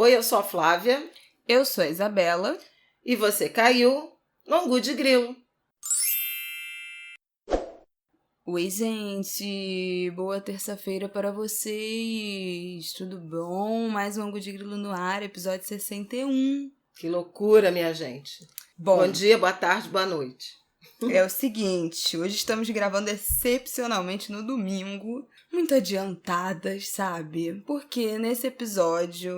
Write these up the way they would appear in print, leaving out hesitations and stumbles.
Oi, eu sou a Flávia. Eu sou a Isabela. E você caiu no Angu de Grilo. Oi, gente! Boa terça-feira para vocês! Tudo bom? Mais um Angu de Grilo no ar, episódio 61. Que loucura, minha gente. Bom dia, boa tarde, boa noite. É o seguinte, hoje estamos gravando excepcionalmente no domingo, muito adiantadas, sabe? Porque nesse episódio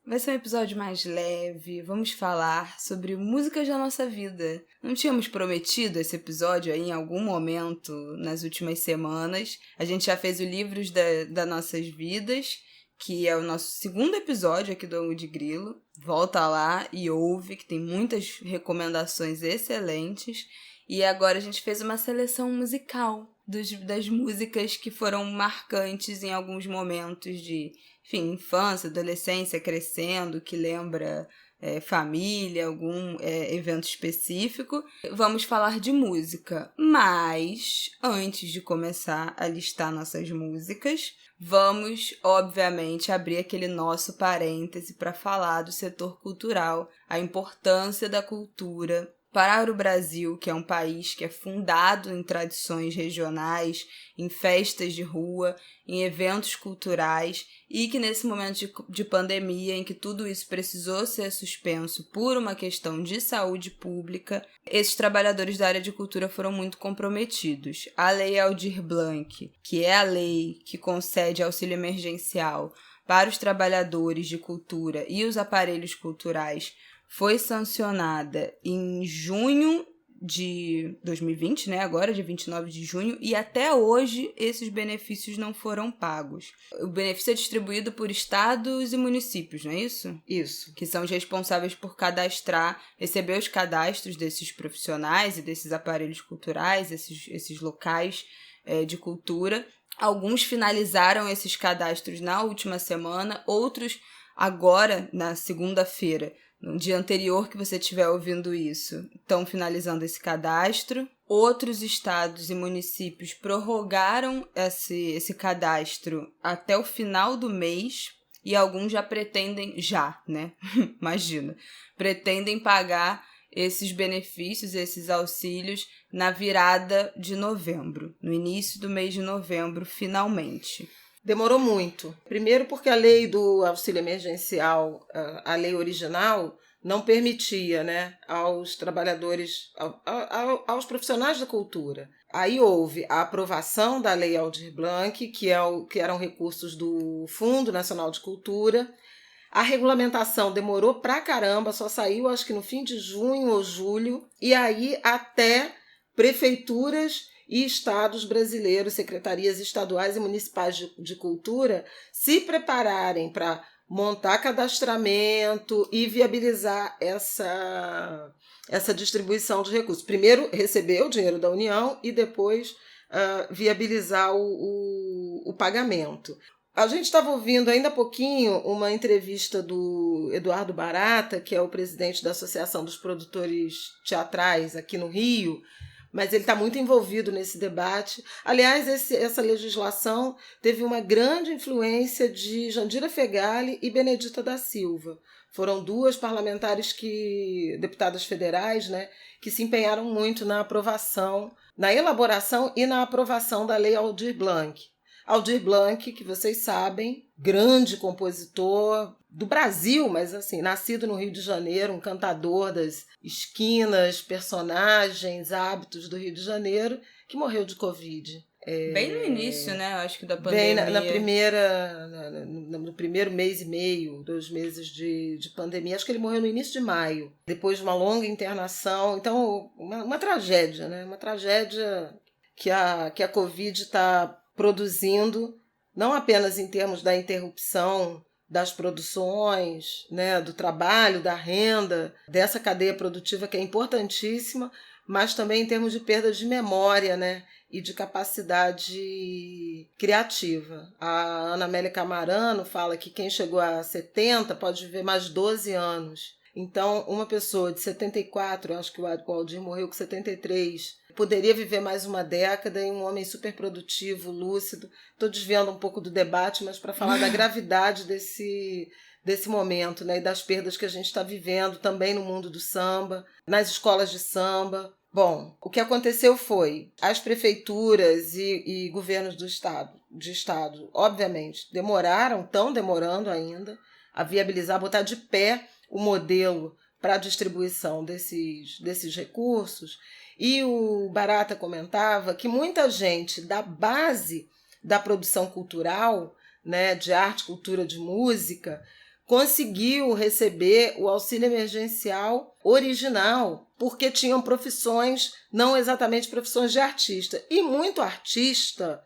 vai ser um episódio mais leve, vamos falar sobre músicas da nossa vida. Não tínhamos prometido esse episódio aí em algum momento nas últimas semanas. A gente já fez o Livros das Nossas Vidas, que é o nosso segundo episódio aqui do Angu de Grilo. Volta lá e ouve, que tem muitas recomendações excelentes. E agora a gente fez uma seleção musical das músicas que foram marcantes em alguns momentos de, enfim, infância, adolescência, crescendo, que lembra família, algum evento específico. Vamos falar de música, mas antes de começar a listar nossas músicas, vamos, obviamente, abrir aquele nosso parêntese para falar do setor cultural, a importância da cultura para o Brasil, que é um país que é fundado em tradições regionais, em festas de rua, em eventos culturais, e que nesse momento de pandemia, em que tudo isso precisou ser suspenso por uma questão de saúde pública, esses trabalhadores da área de cultura foram muito comprometidos. A Lei Aldir Blanc, que é a lei que concede auxílio emergencial para os trabalhadores de cultura e os aparelhos culturais, foi sancionada em junho de 2020, né? Agora, dia 29 de junho, e até hoje esses benefícios não foram pagos. O benefício é distribuído por estados e municípios, não é isso? Isso. Que são os responsáveis por cadastrar, receber os cadastros desses profissionais e desses aparelhos culturais, esses locais de cultura. Alguns finalizaram esses cadastros na última semana, outros agora, na segunda-feira. No dia anterior que você estiver ouvindo isso, estão finalizando esse cadastro. Outros estados e municípios prorrogaram esse cadastro até o final do mês e alguns já pretendem, imagina, pretendem pagar esses benefícios, esses auxílios na virada de novembro, no início do mês de novembro, finalmente. Demorou muito. Primeiro porque a lei do auxílio emergencial, a lei original, não permitia, né, aos trabalhadores, aos profissionais da cultura. Aí houve a aprovação da Lei Aldir Blanc, que eram recursos do Fundo Nacional de Cultura. A regulamentação demorou pra caramba, só saiu acho que no fim de junho ou julho, e aí até prefeituras e estados brasileiros, secretarias estaduais e municipais de cultura, se prepararem para montar cadastramento e viabilizar essa distribuição de recursos. Primeiro, receber o dinheiro da União e depois viabilizar o pagamento. A gente estava ouvindo ainda há pouquinho uma entrevista do Eduardo Barata, que é o presidente da Associação dos Produtores Teatrais aqui no Rio, mas ele está muito envolvido nesse debate. Aliás, essa legislação teve uma grande influência de Jandira Fegali e Benedita da Silva. Foram duas parlamentares deputadas federais, né, que se empenharam muito na aprovação, na elaboração e na aprovação da Lei Aldir Blanc. Aldir Blanc, que vocês sabem, grande compositor do Brasil, mas assim, nascido no Rio de Janeiro, um cantador das esquinas, personagens, hábitos do Rio de Janeiro, que morreu de Covid. Bem no início, né? Acho que da pandemia. Bem no primeiro mês e meio, 2 meses de pandemia. Acho que ele morreu no início de maio, depois de uma longa internação. Então, uma tragédia, né? Uma tragédia que a Covid está produzindo, não apenas em termos da interrupção das produções, né, do trabalho, da renda, dessa cadeia produtiva que é importantíssima, mas também em termos de perda de memória, né, e de capacidade criativa. A Ana Amélia Camarano fala que quem chegou a 70 pode viver mais 12 anos. Então, uma pessoa de 74, acho que o Aldir morreu com 73, poderia viver mais uma década, e um homem super produtivo, lúcido. Estou desviando um pouco do debate, mas para falar da gravidade desse momento, né, e das perdas que a gente está vivendo também no mundo do samba, nas escolas de samba. Bom, o que aconteceu foi, as prefeituras e governos de estado, obviamente, estão demorando ainda, a viabilizar, botar de pé o modelo para a distribuição desses recursos. E o Barata comentava que muita gente da base da produção cultural, né, de arte, cultura, de música, conseguiu receber o auxílio emergencial original, porque tinham profissões, não exatamente profissões de artista. E muito artista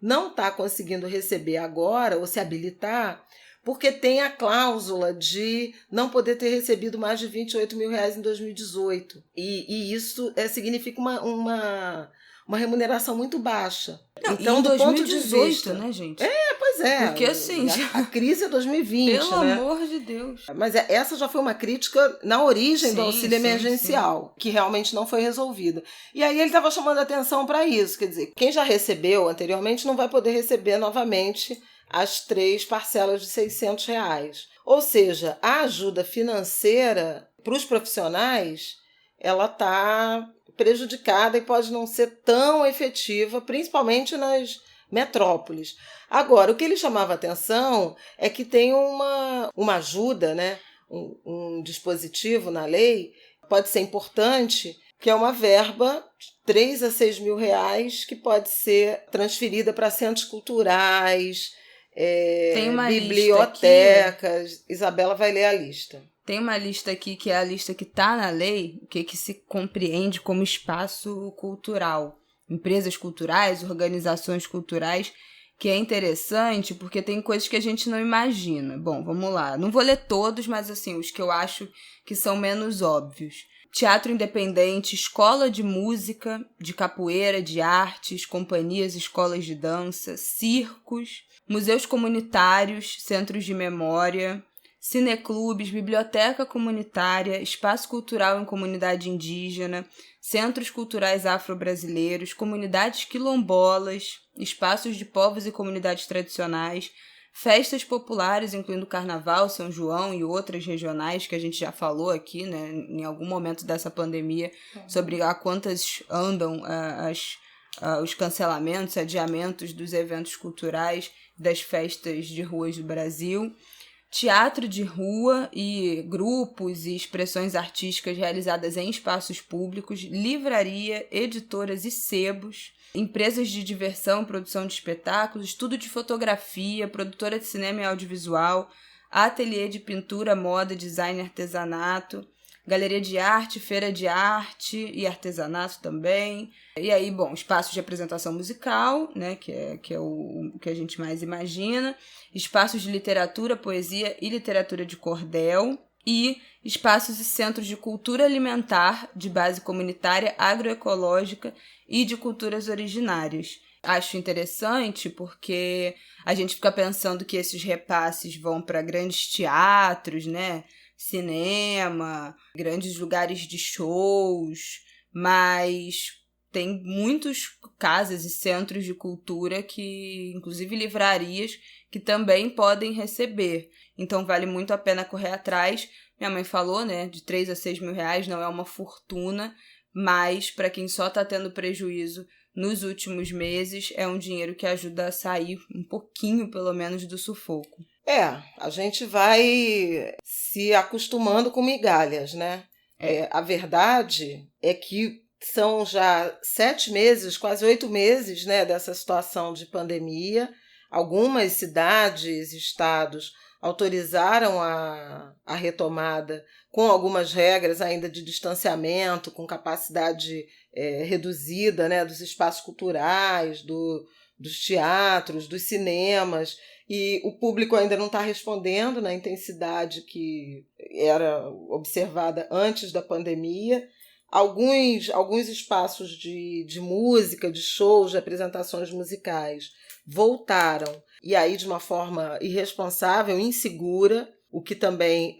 não está conseguindo receber agora, ou se habilitar, porque tem a cláusula de não poder ter recebido mais de R$28 mil em 2018. E isso significa uma remuneração muito baixa. Não, então, em do 2018, ponto de vista, né, gente? Pois é. Porque assim, a crise é 2020, pelo né? amor de Deus. Mas essa já foi uma crítica na origem do auxílio emergencial, sim. que realmente não foi resolvida. E aí ele estava chamando a atenção para isso, quer dizer, quem já recebeu anteriormente não vai poder receber novamente as 3 parcelas de R$600. Ou seja, a ajuda financeira para os profissionais, ela está prejudicada e pode não ser tão efetiva, principalmente nas metrópoles. Agora, o que ele chamava atenção é que tem uma ajuda, né? Um dispositivo na lei, pode ser importante, que é uma verba de R$3 a R$6 mil que pode ser transferida para centros culturais, tem uma bibliotecas. Lista aqui. Isabela vai ler a lista. Tem uma lista aqui que é a lista que está na lei, que se compreende como espaço cultural. Empresas culturais, organizações culturais, que é interessante porque tem coisas que a gente não imagina. Bom, vamos lá. Não vou ler todos, mas assim, os que eu acho que são menos óbvios. Teatro independente, escola de música, de capoeira, de artes, companhias, escolas de dança, circos, museus comunitários, centros de memória, cineclubes, biblioteca comunitária, espaço cultural em comunidade indígena, centros culturais afro-brasileiros, comunidades quilombolas, espaços de povos e comunidades tradicionais, festas populares, incluindo Carnaval, São João e outras regionais que a gente já falou aqui, né, em algum momento dessa pandemia, sobre a quantas andam os cancelamentos, adiamentos dos eventos culturais, das festas de ruas do Brasil. Teatro de rua e grupos e expressões artísticas realizadas em espaços públicos, livraria, editoras e sebos, empresas de diversão, produção de espetáculos, estudo de fotografia, produtora de cinema e audiovisual, ateliê de pintura, moda, design e artesanato, galeria de arte, feira de arte e artesanato também. E aí, bom, espaços de apresentação musical, né, que é o que a gente mais imagina, espaços de literatura, poesia e literatura de cordel, e espaços e centros de cultura alimentar de base comunitária, agroecológica e de culturas originárias. Acho interessante porque a gente fica pensando que esses repasses vão para grandes teatros, né? Cinema, grandes lugares de shows, mas tem muitas casas e centros de cultura que, inclusive livrarias, que também podem receber. Então vale muito a pena correr atrás. Minha mãe falou, né, de R$3 a R$6 mil não é uma fortuna, mas para quem só está tendo prejuízo nos últimos meses, é um dinheiro que ajuda a sair um pouquinho, pelo menos, do sufoco. A gente vai se acostumando com migalhas, né? A verdade é que são já 7 meses, quase 8 meses, né, dessa situação de pandemia. Algumas cidades, estados autorizaram a retomada com algumas regras ainda de distanciamento, com capacidade reduzida, né, dos espaços culturais, dos teatros, dos cinemas, e o público ainda não está respondendo na intensidade que era observada antes da pandemia. Alguns espaços de música, de shows, de apresentações musicais voltaram, e aí de uma forma irresponsável, insegura, o que também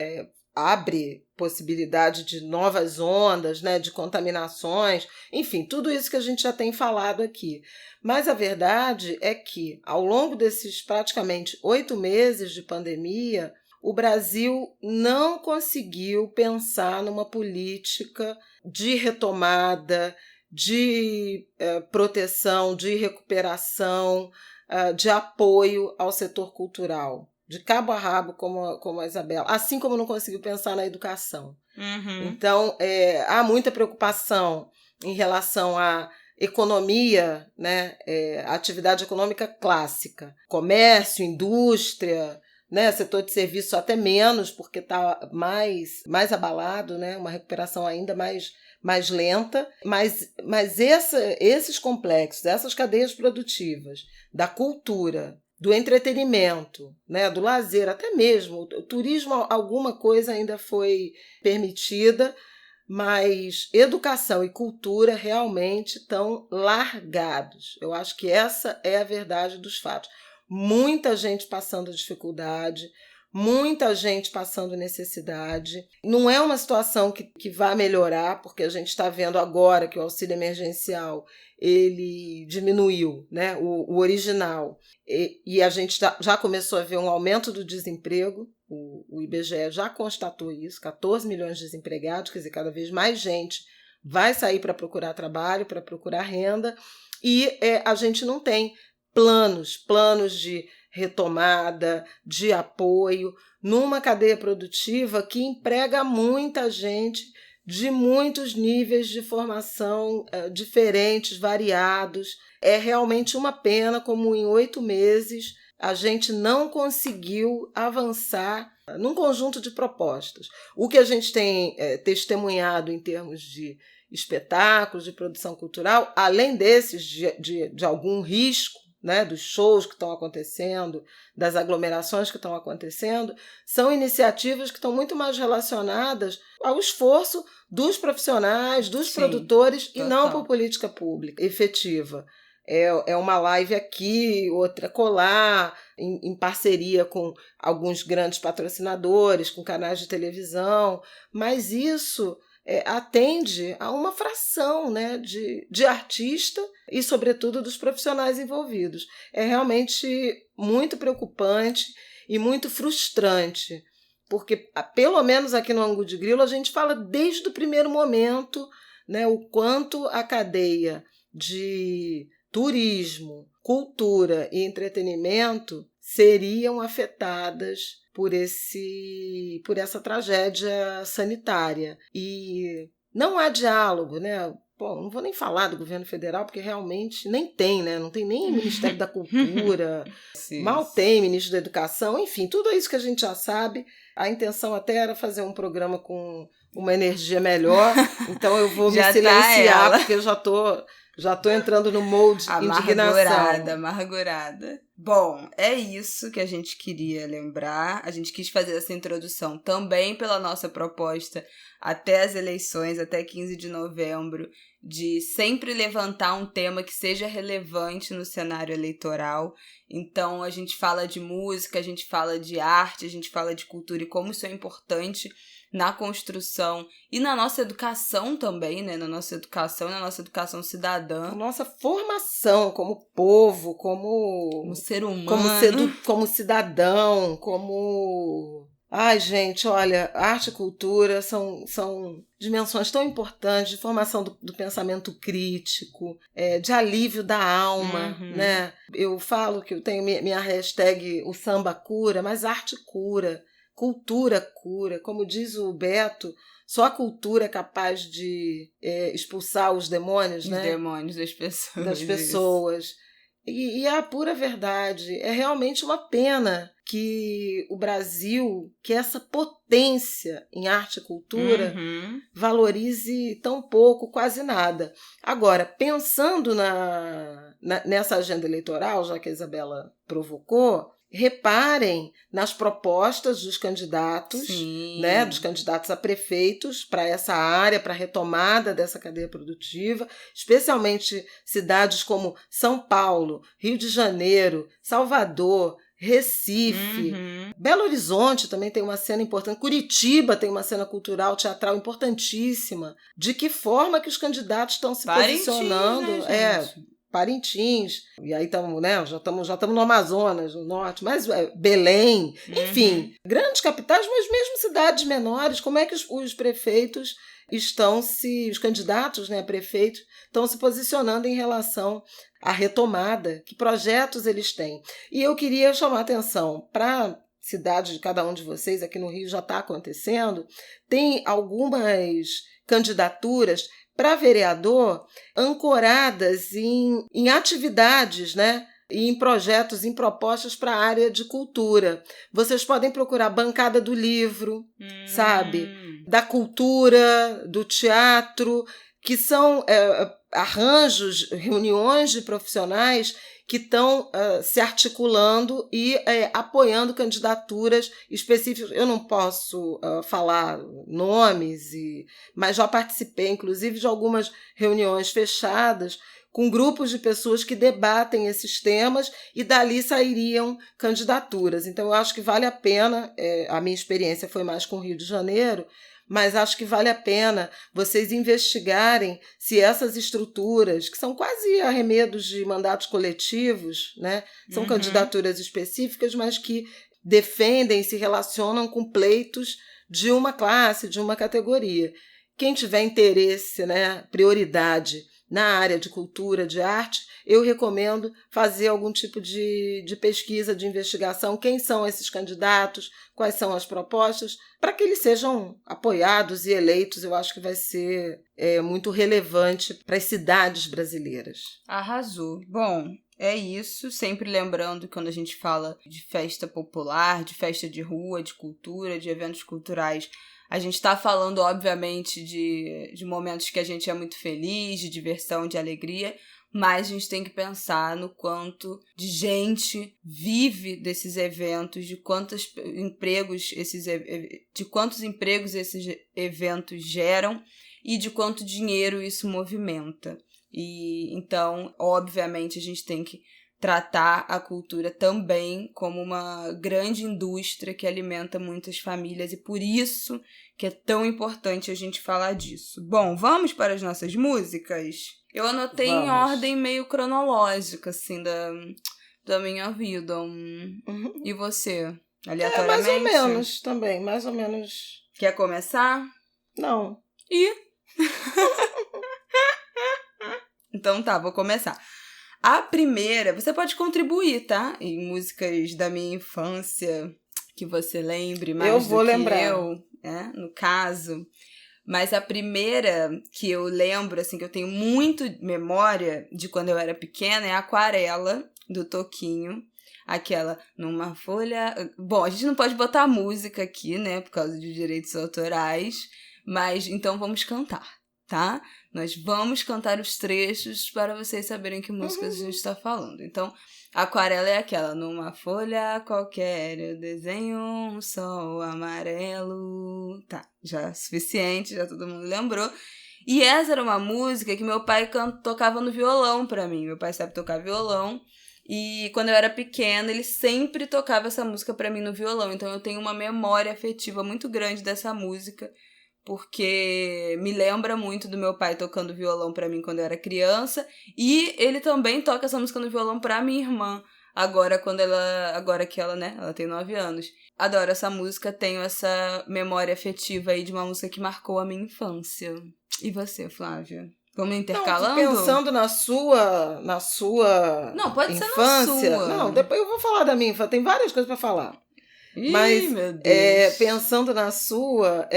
abre possibilidade de novas ondas, né, de contaminações, enfim, tudo isso que a gente já tem falado aqui. Mas a verdade é que, ao longo desses praticamente 8 meses de pandemia, o Brasil não conseguiu pensar numa política de retomada, de proteção, de recuperação, de apoio ao setor cultural, de cabo a rabo, como a Isabela, assim como não conseguiu pensar na educação. Então, há muita preocupação em relação à economia, né, a atividade econômica clássica, comércio, indústria, né, setor de serviço até menos, porque está mais abalado, né, uma recuperação ainda mais lenta, mas esses complexos, essas cadeias produtivas, da cultura, do entretenimento, né, do lazer, até mesmo o turismo, alguma coisa ainda foi permitida, mas educação e cultura realmente estão largados. Eu acho que essa é a verdade dos fatos. Muita gente passando dificuldade, muita gente passando necessidade. Não é uma situação que vai melhorar, porque a gente está vendo agora que o auxílio emergencial ele diminuiu, né, o original, e a gente já começou a ver um aumento do desemprego. O IBGE já constatou isso, 14 milhões de desempregados, quer dizer, cada vez mais gente vai sair para procurar trabalho, para procurar renda, e a gente não tem planos de retomada, de apoio, numa cadeia produtiva que emprega muita gente de muitos níveis de formação diferentes, variados. É realmente uma pena como em 8 meses a gente não conseguiu avançar num conjunto de propostas. O que a gente tem testemunhado em termos de espetáculos, de produção cultural, além desses de algum risco, né, dos shows que estão acontecendo, das aglomerações que estão acontecendo, são iniciativas que estão muito mais relacionadas ao esforço dos profissionais, dos produtores, total, e não por política pública efetiva. É uma live aqui, outra colar, em parceria com alguns grandes patrocinadores, com canais de televisão, mas isso atende a uma fração, né, de artista e, sobretudo, dos profissionais envolvidos. É realmente muito preocupante e muito frustrante, porque, pelo menos aqui no Angu de Grilo, a gente fala desde o primeiro momento, né, o quanto a cadeia de turismo, cultura e entretenimento seriam afetadas por essa tragédia sanitária. E não há diálogo, né? Bom, não vou nem falar do governo federal, porque realmente nem tem, né? Não tem nem Ministério da Cultura, mal tem Ministro da Educação, enfim, tudo isso que a gente já sabe. A intenção até era fazer um programa com uma energia melhor, então eu vou me silenciar, porque eu já tô entrando no molde indignação. Amargurada. Bom, é isso que a gente queria lembrar. A gente quis fazer essa introdução também pela nossa proposta até as eleições, até 15 de novembro, de sempre levantar um tema que seja relevante no cenário eleitoral. Então, a gente fala de música, a gente fala de arte, a gente fala de cultura e como isso é importante na construção e na nossa educação também, né? Na nossa educação cidadã. Na nossa formação como povo, como ser humano, como cidadão, como... Ai, gente, olha, arte e cultura são dimensões tão importantes de formação do pensamento crítico, de alívio da alma, né? Eu falo que eu tenho minha hashtag o samba cura, mas arte cura. Cultura cura, como diz o Beto, só a cultura é capaz de expulsar os demônios, né? Os demônios das pessoas. E é a pura verdade. É realmente uma pena que o Brasil, que essa potência em arte e cultura, valorize tão pouco, quase nada. Agora, pensando nessa agenda eleitoral, já que a Isabela provocou, reparem nas propostas dos candidatos, né, dos candidatos a prefeitos para essa área, para a retomada dessa cadeia produtiva, especialmente cidades como São Paulo, Rio de Janeiro, Salvador, Recife, Belo Horizonte também tem uma cena importante, Curitiba tem uma cena cultural, teatral importantíssima. De que forma que os candidatos estão se posicionando? Né, Parintins, e aí estamos, né, já estamos no Amazonas, no norte, mas Belém, enfim, grandes capitais, mas mesmo cidades menores, como é que os prefeitos os candidatos, né, a prefeitos, estão se posicionando em relação à retomada, que projetos eles têm. E eu queria chamar a atenção para cidade de cada um de vocês, aqui no Rio já está acontecendo, tem algumas candidaturas para vereador ancoradas em atividades, né? E em projetos, em propostas para a área de cultura. Vocês podem procurar Bancada do Livro, sabe? Da cultura, do teatro, que são arranjos, reuniões de profissionais que estão se articulando e apoiando candidaturas específicas. Eu não posso falar nomes, mas já participei, inclusive, de algumas reuniões fechadas com grupos de pessoas que debatem esses temas e dali sairiam candidaturas. Então, eu acho que vale a pena, a minha experiência foi mais com o Rio de Janeiro, mas acho que vale a pena vocês investigarem se essas estruturas, que são quase arremedos de mandatos coletivos, né? São candidaturas específicas, mas que defendem e se relacionam com pleitos de uma classe, de uma categoria. Quem tiver interesse, né, prioridade na área de cultura, de arte, eu recomendo fazer algum tipo de pesquisa, de investigação, quem são esses candidatos, quais são as propostas, para que eles sejam apoiados e eleitos. Eu acho que vai ser muito relevante para as cidades brasileiras. Arrasou. Bom, é isso, sempre lembrando que quando a gente fala de festa popular, de festa de rua, de cultura, de eventos culturais, a gente está falando, obviamente, de momentos que a gente é muito feliz, de diversão, de alegria, mas a gente tem que pensar no quanto de gente vive desses eventos, de quantos empregos esses eventos geram e de quanto dinheiro isso movimenta. E então, obviamente, a gente tem que tratar a cultura também como uma grande indústria que alimenta muitas famílias e por isso que é tão importante a gente falar disso. Bom, vamos para as nossas músicas? Eu anotei em ordem meio cronológica, assim, da minha vida. E você? Aleatoriamente? Mais ou menos também, mais ou menos. Quer começar? Não. Então tá, vou começar. A primeira, você pode contribuir, tá? Em músicas da minha infância que você lembre mais eu vou do que lembrar. eu, né? No caso. Mas a primeira que eu lembro, assim, que eu tenho muito memória de quando eu era pequena é a Aquarela, do Toquinho. Aquela, numa folha... Bom, a gente não pode botar música aqui, né? Por causa de direitos autorais. Mas, então, vamos cantar, tá? Nós vamos cantar os trechos para vocês saberem que músicas a gente está falando. Então, a Aquarela é aquela, numa folha qualquer eu desenho um sol amarelo. Tá, já é suficiente, já todo mundo lembrou. E essa era uma música que meu pai tocava no violão pra mim. Meu pai sabe tocar violão. E quando eu era pequena, ele sempre tocava essa música pra mim no violão. Então eu tenho uma memória afetiva muito grande dessa música, porque me lembra muito do meu pai tocando violão pra mim quando eu era criança, e ele também toca essa música no violão pra minha irmã, agora que ela, né, ela tem 9 anos. Adoro essa música, tenho essa memória afetiva aí de uma música que marcou a minha infância. E você, Flávia? Vamos intercalando? Não, pensando na sua Não, pode infância. ser na sua. Não, depois eu vou falar da minha infância, tem várias coisas para falar. Mas, meu Deus. Pensando na sua,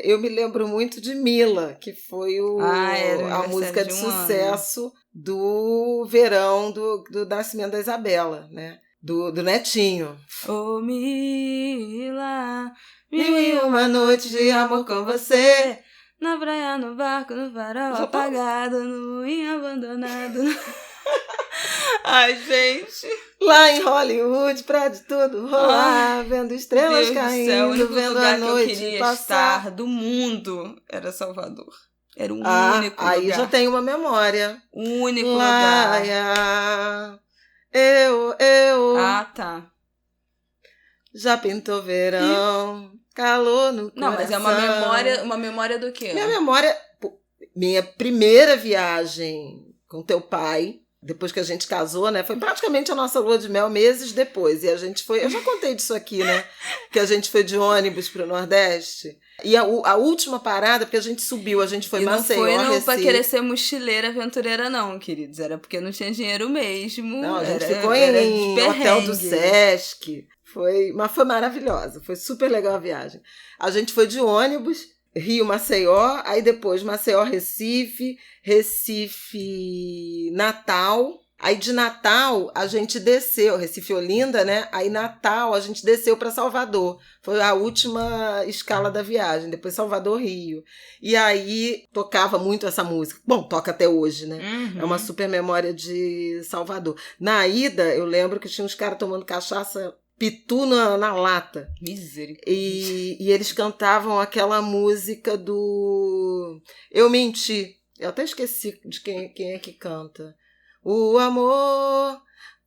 eu me lembro muito de Mila, que foi a música de sucesso do verão do nascimento da Isabela, né? Do Netinho. Ô Mila, mil e uma noites de amor com você. Na praia, no barco, no farol apagado, no moinho abandonado. Ai, gente. Lá em Hollywood, pra de tudo rolar, vendo estrelas Deus caindo, do céu, o único vendo lugar a noite que eu queria passar. estar do mundo era Salvador. Era o único lugar. Aí já tem uma memória. O único lugar. Eu. Ah, tá. Já pintou verão, calor no coração. Não, mas é uma memória do quê? Minha primeira viagem com teu pai, depois que a gente casou, né? Foi praticamente a nossa lua de mel meses depois. E a gente foi... Eu já contei disso aqui, né? Que a gente foi de ônibus pro Nordeste. E a última parada, porque a gente subiu, a gente foi Maceió, Recife. Não foi pra Recife. querer ser mochileira aventureira, não, queridos. Era porque não tinha dinheiro mesmo. Não, a gente ficou em hotel do Sesc. Mas foi maravilhosa. Foi super legal a viagem. A gente foi de ônibus, Rio, Maceió, aí depois Maceió, Recife, Recife, Natal. Aí de Natal a gente desceu, Recife, Olinda, né? Aí Natal a gente desceu para Salvador. Foi a última escala da viagem, depois Salvador, Rio. E aí tocava muito essa música. Bom, toca até hoje, né? Uhum. É uma super memória de Salvador. Na ida, eu lembro que tinha uns caras tomando cachaça pitu na lata. Misericórdia. E eles cantavam aquela música do Eu Menti. Eu até esqueci de quem é que canta. O amor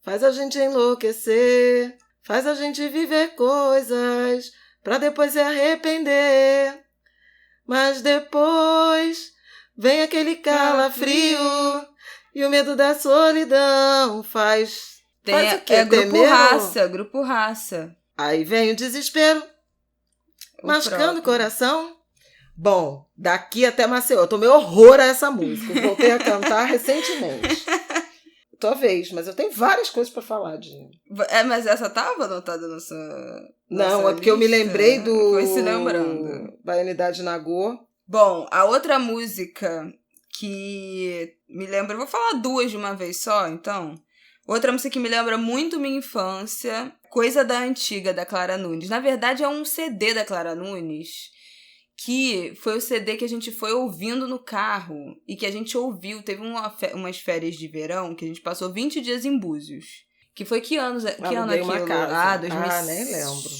faz a gente enlouquecer, faz a gente viver coisas pra depois se arrepender. Mas depois vem aquele calafrio e o medo da solidão faz o quê? Grupo Raça. Aí vem o desespero, machucando o coração. Bom, daqui até Maceió. Eu tomei horror a essa música. Eu voltei a cantar recentemente. Tua vez, mas eu tenho várias coisas pra falar de... Mas essa tava anotada na sua... Não, é porque eu me lembrei do... Foi se lembrando. Baianidade Nagô. Bom, a outra música que me lembra... Eu vou falar duas de uma vez só, então. Outra música que me lembra muito minha infância, Coisa da Antiga, da Clara Nunes. Na verdade, é um CD da Clara Nunes... que foi o CD que a gente foi ouvindo no carro e que a gente ouviu. Teve umas férias de verão que a gente passou 20 dias em Búzios. Que foi que ano aquilo? Uma casa. 2006. Nem lembro.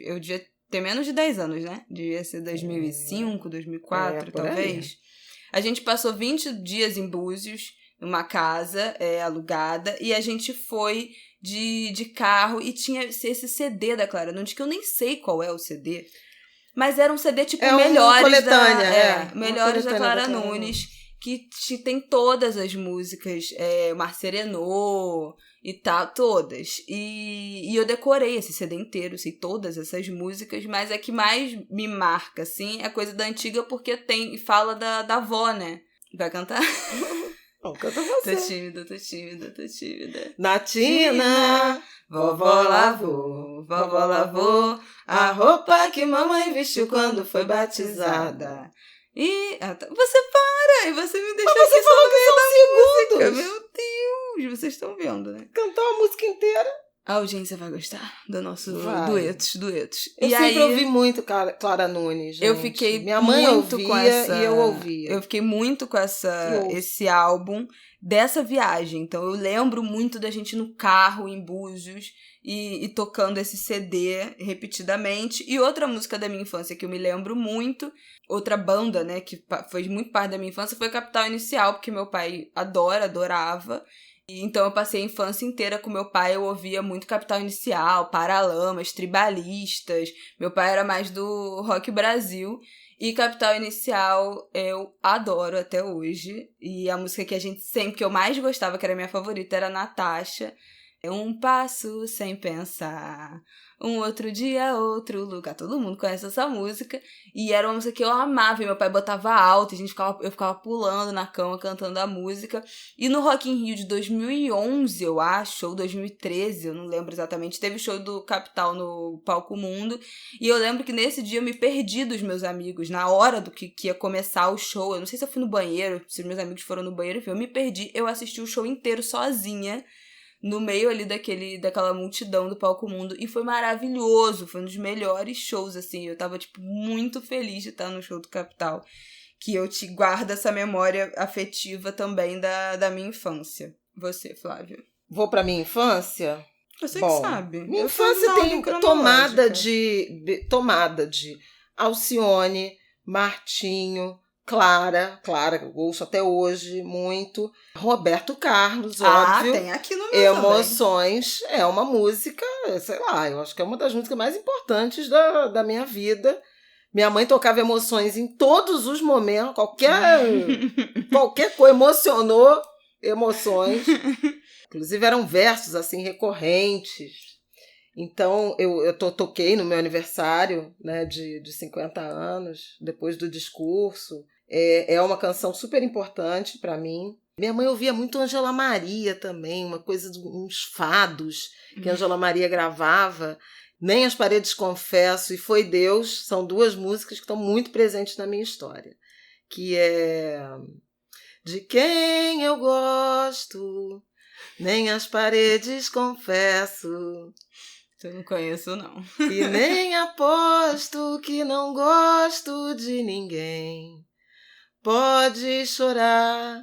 Eu devia ter menos de 10 anos, né? Devia ser 2005, 2004, talvez. Aí. A gente passou 20 dias em Búzios, numa casa alugada, e a gente foi de carro e tinha esse CD da Clara Nunes, que eu nem sei qual é o CD. Mas era um CD, tipo, melhores da Clara Nunes, que tem todas as músicas, Mar Serenô e tal, todas. E eu decorei esse CD inteiro, sei todas essas músicas, mas a que mais me marca, assim, é Coisa da Antiga, porque fala da avó, né? Vai cantar? Não, canta você. Tô tímida. Natina, vovó lavou a roupa que mamãe vestiu quando foi batizada. E você para! E você me deixa aqui só no meio da música. Meu Deus! Vocês estão vendo, né? Cantar a música inteira. A audiência vai gostar do nosso duetos. Eu sempre ouvi muito Clara Nunes, gente. Eu fiquei Minha mãe muito ouvia com essa... e eu ouvia. Eu fiquei muito com esse álbum dessa viagem. Então eu lembro muito da gente no carro, em Búzios, e tocando esse CD repetidamente. E outra música da minha infância que eu me lembro muito, outra banda, né, que foi muito parte da minha infância, foi Capital Inicial, porque meu pai adorava. Então eu passei a infância inteira com meu pai, eu ouvia muito Capital Inicial, Paralamas, Tribalistas. Meu pai era mais do Rock Brasil. E Capital Inicial eu adoro até hoje. E a música que eu mais gostava, que era a minha favorita, era Natasha. Um passo sem pensar, um outro dia, outro lugar. Todo mundo conhece essa música. E era uma música que eu amava. E meu pai botava alto. Eu ficava pulando na cama, cantando a música. E no Rock in Rio de 2011, eu acho, ou 2013, eu não lembro exatamente, teve show do Capital no Palco Mundo. E eu lembro que nesse dia eu me perdi dos meus amigos. Na hora do que ia começar o show. Eu não sei se eu fui no banheiro, se os meus amigos foram no banheiro. Enfim, eu me perdi. Eu assisti o show inteiro sozinha, no meio ali daquela multidão do Palco Mundo, e foi maravilhoso, foi um dos melhores shows, assim, eu tava, tipo, muito feliz de estar no show do Capital, que eu te guardo essa memória afetiva também da minha infância. Você, Flávia? Vou pra minha infância? Você que sabe. Minha infância tem tomada de Alcione, Martinho, Clara, que eu ouço até hoje muito. Roberto Carlos, óbvio. Tem aqui no meu Emoções também. É uma música, sei lá, eu acho que é uma das músicas mais importantes da minha vida. Minha mãe tocava Emoções em todos os momentos, qualquer coisa emocionou, Emoções. Inclusive eram versos assim recorrentes. Então eu toquei no meu aniversário, né, de 50 anos, depois do discurso. É uma canção super importante para mim. Minha mãe ouvia muito Ângela Maria também, uma coisa, uns fados que a Ângela Maria gravava. Nem as Paredes Confesso e Foi Deus são duas músicas que estão muito presentes na minha história. Que é De quem eu gosto, nem as paredes confesso. Eu não conheço, não. E nem aposto que não gosto de ninguém. Pode chorar,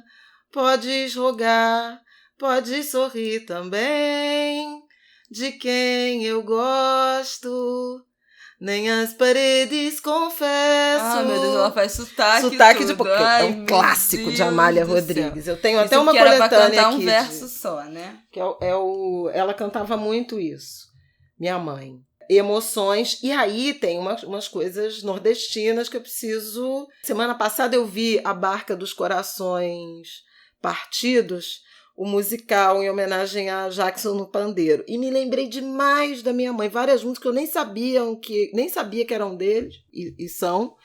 pode rogar, pode sorrir também. De quem eu gosto, nem as paredes confesso. Ah, meu Deus, ela faz sotaque. Sotaque tudo. de porque Ai, é um clássico Deus de Amália do Rodrigues. céu. Eu tenho até isso uma era pra coletânea cantar aqui. Um verso só, né? Que ela cantava muito isso, minha mãe. Emoções. E aí tem umas coisas nordestinas que eu preciso... Semana passada eu vi A Barca dos Corações Partidos, o musical em homenagem a Jackson no Pandeiro. E me lembrei demais da minha mãe. Várias músicas que eu nem sabia que eram deles, e são.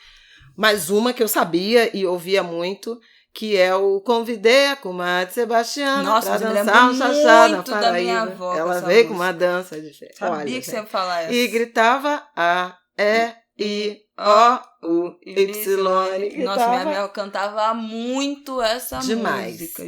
Mas uma que eu sabia e ouvia muito, que é o Convidei a Comadre Sebastiana pra dançar um chachá na Paraíba. Da minha avó, ela veio com uma dança diferente. Sabia que você ia falar essa. E gritava A, E, I, O, U, Y. Nossa, minha avó cantava muito essa demais. Música.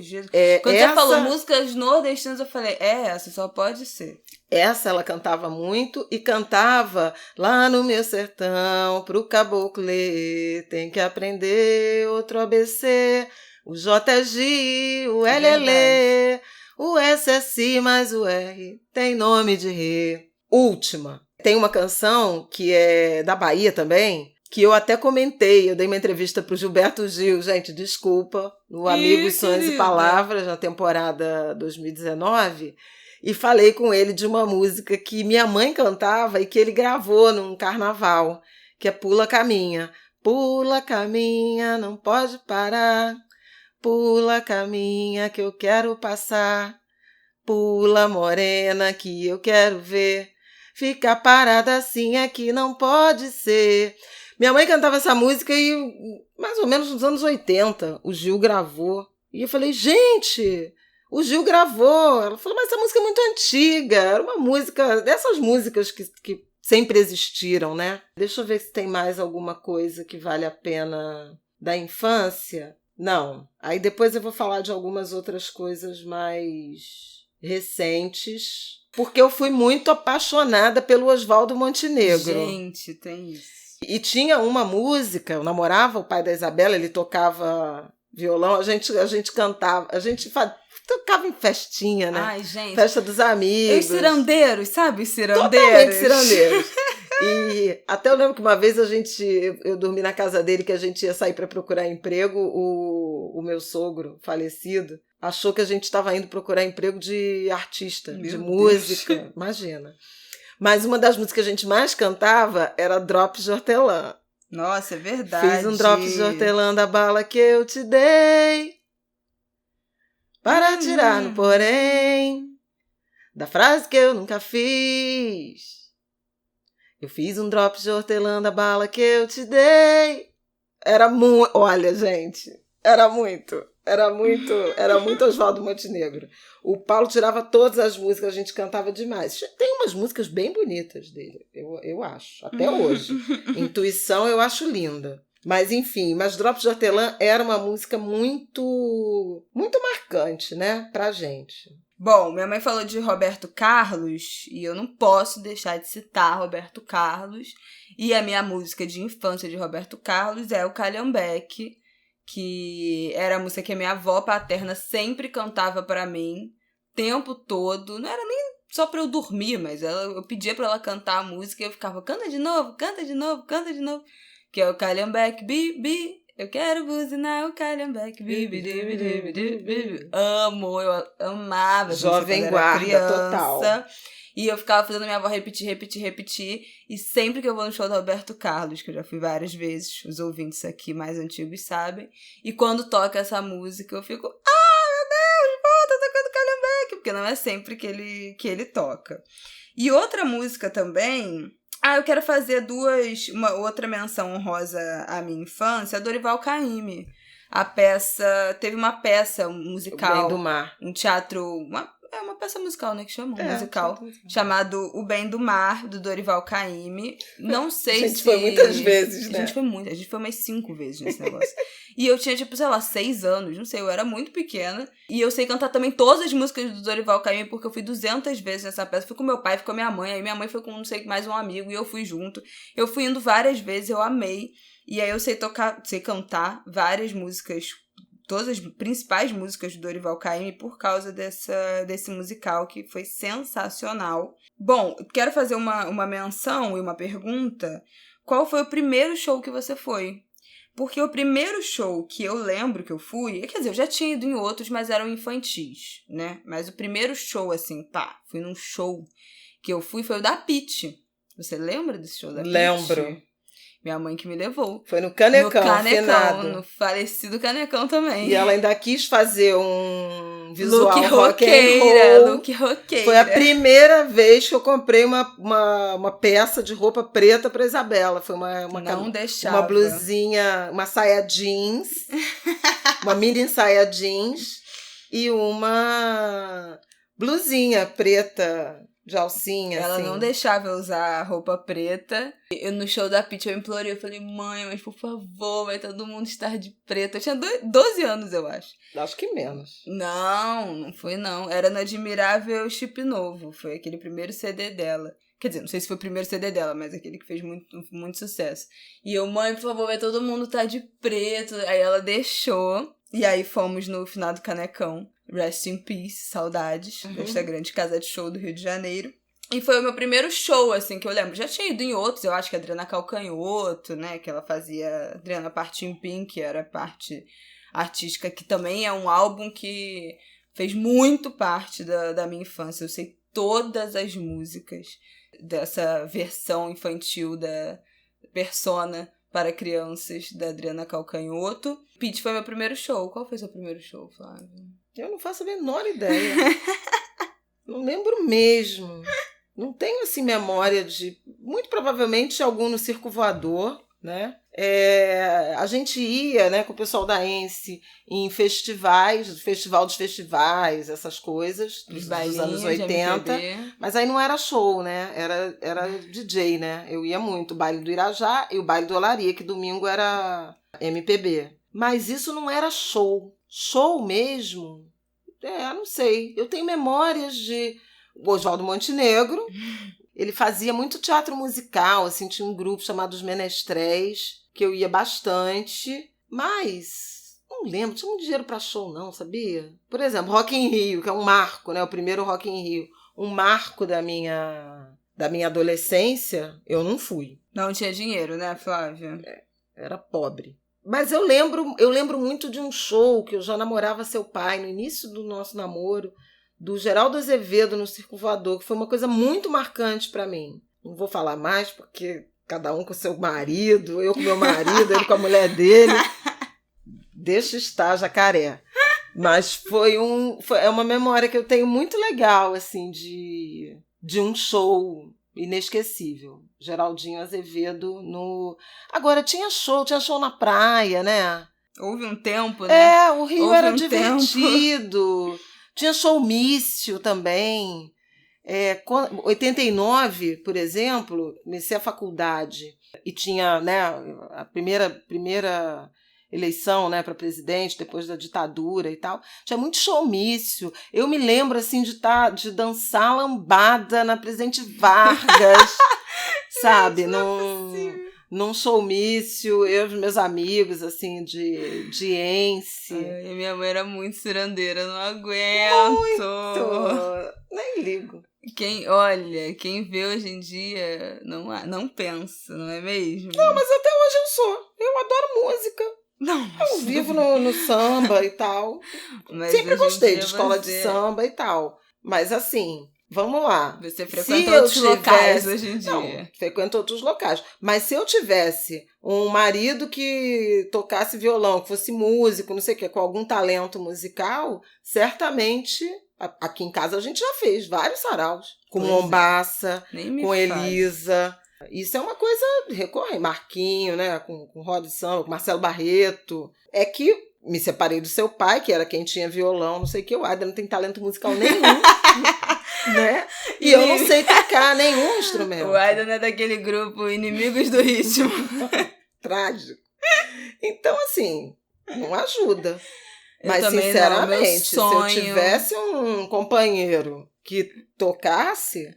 Quando você falou músicas nordestinas, eu falei, essa só pode ser. Essa ela cantava muito e cantava lá no meu sertão, pro caboclo ler, tem que aprender outro ABC, o J é G, o L é Lê, o S é Si, mas o R tem nome de Rê. Última. Tem uma canção que é da Bahia também, que eu até comentei, eu dei uma entrevista pro Gilberto Gil, gente, desculpa, no Amigos, Sonhos e Palavras, na temporada 2019, e falei com ele de uma música que minha mãe cantava e que ele gravou num carnaval, que é Pula Caminha. Pula, caminha, não pode parar. Pula, caminha, que eu quero passar. Pula, morena, que eu quero ver. Ficar parada assim é que não pode ser. Minha mãe cantava essa música e, mais ou menos nos anos 80, o Gil gravou. E eu falei, gente... O Gil gravou. Ela falou, mas essa música é muito antiga. Era uma música, dessas músicas que sempre existiram, né? Deixa eu ver se tem mais alguma coisa que vale a pena da infância. Não. Aí depois eu vou falar de algumas outras coisas mais recentes. Porque eu fui muito apaixonada pelo Oswaldo Montenegro. Gente, tem isso. E tinha uma música, eu namorava o pai da Isabela, ele tocava violão, a gente cantava, tocava em festinha, né? Ai, gente. Festa dos amigos. Os cirandeiros, sabe? Os cirandeiros. Totalmente cirandeiros. E até eu lembro que uma vez eu dormi na casa dele, que a gente ia sair para procurar emprego, o meu sogro, falecido, achou que a gente estava indo procurar emprego de artista, de música. Deus. Imagina. Mas uma das músicas que a gente mais cantava era Drops de Hortelã. Nossa, é verdade. Fiz um Drops de Hortelã da bala que eu te dei, para tirar no porém da frase que eu nunca fiz. Eu fiz um drops de hortelã da bala que eu te dei. Era muito... Olha, gente, era muito Oswaldo Montenegro. O Paulo tirava todas as músicas, a gente cantava demais. Tem umas músicas bem bonitas dele, eu acho, até hoje. Intuição eu acho linda. Mas, enfim, Drops de Hortelã era uma música muito marcante, né, pra gente. Bom, minha mãe falou de Roberto Carlos e eu não posso deixar de citar Roberto Carlos. E a minha música de infância de Roberto Carlos é o Calhambeque, que era a música que a minha avó paterna sempre cantava pra mim, o tempo todo. Não era nem só pra eu dormir, mas eu pedia pra ela cantar a música e eu ficava, canta de novo, canta de novo, canta de novo. Que é o Calhambeque, bi, eu quero buzinar o Calhambeque, bi, bi, bi, bi, bi, bi, bi. Amo, eu amava. Jovem guarda, total. E eu ficava fazendo minha avó repetir. E sempre que eu vou no show do Roberto Carlos, que eu já fui várias vezes, os ouvintes aqui mais antigos sabem, e quando toca essa música eu fico, meu Deus, porque não é sempre que ele toca. E outra música também... eu quero fazer uma outra menção honrosa à minha infância, a Dorival Caymmi. Teve uma peça musical... O Bem do Mar. Um teatro... uma peça musical, né, que chama? Musical. Chamado O Bem do Mar, do Dorival Caymmi. Não sei se... A gente foi muitas vezes, né? A gente foi umas 5 vezes nesse negócio. E eu tinha, 6 anos, não sei, eu era muito pequena. E eu sei cantar também todas as músicas do Dorival Caymmi, porque eu fui 200 vezes nessa peça. Fui com meu pai, fui com a minha mãe, aí minha mãe foi com, não sei, mais um amigo, e eu fui junto. Eu fui indo várias vezes, eu amei. E aí eu sei cantar várias músicas, todas as principais músicas do Dorival Caymmi por causa desse musical que foi sensacional. Bom, quero fazer uma menção e uma pergunta. Qual foi o primeiro show que você foi? Porque o primeiro show que eu lembro que eu fui... Quer dizer, eu já tinha ido em outros, mas eram infantis, né? Mas o primeiro show, assim, fui num show que eu fui, foi o da Pitty. Você lembra desse show da Pitty? Lembro. Minha mãe que me levou. Foi no Canecão, finado. No falecido Canecão também. E ela ainda quis fazer um visual rock and roll. Look roqueira. Foi a primeira vez que eu comprei uma peça de roupa preta pra Isabela. Foi uma blusinha, uma saia jeans, uma mini saia jeans e uma blusinha preta de alcinha. Ela assim. não deixava eu usar roupa preta. No show da Pitty eu implorei, eu falei, mãe, mas por favor, vai todo mundo estar de preto. Eu tinha 12 anos, eu acho. Acho que menos. Não foi não. Era no Admirável Chip Novo. Foi aquele primeiro CD dela. Quer dizer, não sei se foi o primeiro CD dela, mas aquele que fez muito, muito sucesso. E eu, mãe, por favor, vai todo mundo estar de preto. Aí ela deixou. E aí fomos no final do Canecão. Rest in Peace, saudades desta grande casa de show do Rio de Janeiro. E foi o meu primeiro show, assim, que eu lembro. Já tinha ido em outros, eu acho que a Adriana Calcanhoto, né? Que ela fazia Adriana Partimpim, que era a parte artística, que também é um álbum que fez muito parte da minha infância. Eu sei todas as músicas dessa versão infantil da Persona para crianças da Adriana Calcanhoto. Pitty foi meu primeiro show. Qual foi seu primeiro show, Flávia? Eu não faço a menor ideia. Não lembro mesmo. Não tenho, assim, memória de... Muito provavelmente algum no Circo Voador, né? A gente ia, né, com o pessoal da ENSE em festivais, Festival dos Festivais, essas coisas, dos anos 80. Mas aí não era show, né? Era DJ, né? Eu ia muito. O baile do Irajá e o baile do Olaria, que domingo era MPB. Mas isso não era show. Show mesmo? Não sei. Eu tenho memórias de Oswaldo Montenegro. Ele fazia muito teatro musical, assim, tinha um grupo chamado Os Menestréis, que eu ia bastante. Mas não lembro, tinha muito dinheiro pra show não, sabia? Por exemplo, Rock in Rio, que é um marco, né? O primeiro Rock in Rio. Um marco da minha adolescência, eu não fui. Não tinha dinheiro, né, Flávia? Era pobre. Mas eu lembro muito de um show que eu já namorava seu pai, no início do nosso namoro, do Geraldo Azevedo no Circo Voador, que foi uma coisa muito marcante para mim. Não vou falar mais, porque cada um com seu marido, eu com meu marido, ele com a mulher dele. Deixa estar, jacaré. Mas é uma memória que eu tenho muito legal, assim, de um show inesquecível. Geraldinho Azevedo no... Agora, tinha show na praia, né? Houve um tempo, né? O Rio era divertido. Tinha showmício também. 89, por exemplo, comecei a faculdade e tinha, né, a primeira eleição, né, para presidente, depois da ditadura e tal. Tinha muito showmício. Eu me lembro, assim, de dançar lambada na Presidente Vargas, sabe? Num showmício, eu e os meus amigos, assim, de ENSE. E minha mãe era muito cirandeira, não aguento. Muito! Nem ligo. Quem vê hoje em dia não pensa, não é mesmo? Não, mas até hoje eu sou. Eu adoro música. Não, eu vivo no samba e tal. Mas sempre gostei de escola de samba e tal. Mas assim, vamos lá. Você frequenta outros locais hoje em dia. Não, frequento outros locais. Mas se eu tivesse um marido que tocasse violão, que fosse músico, não sei o quê, com algum talento musical, certamente Aqui em casa a gente já fez vários saraus. Com Pois Mombaça, Nem me com fale. Elisa. Isso é uma coisa recorrente. Marquinho, né? Com Roda de Samba, com Marcelo Barreto. É que me separei do seu pai, que era quem tinha violão, não sei o que. O Aida não tem talento musical nenhum. Né? E eu não sei tocar nenhum instrumento. O Aida é daquele grupo Inimigos do Ritmo. Trágico. Então, assim, não ajuda. Eu Mas, também não, sinceramente, meu sonho... se eu tivesse um companheiro que tocasse...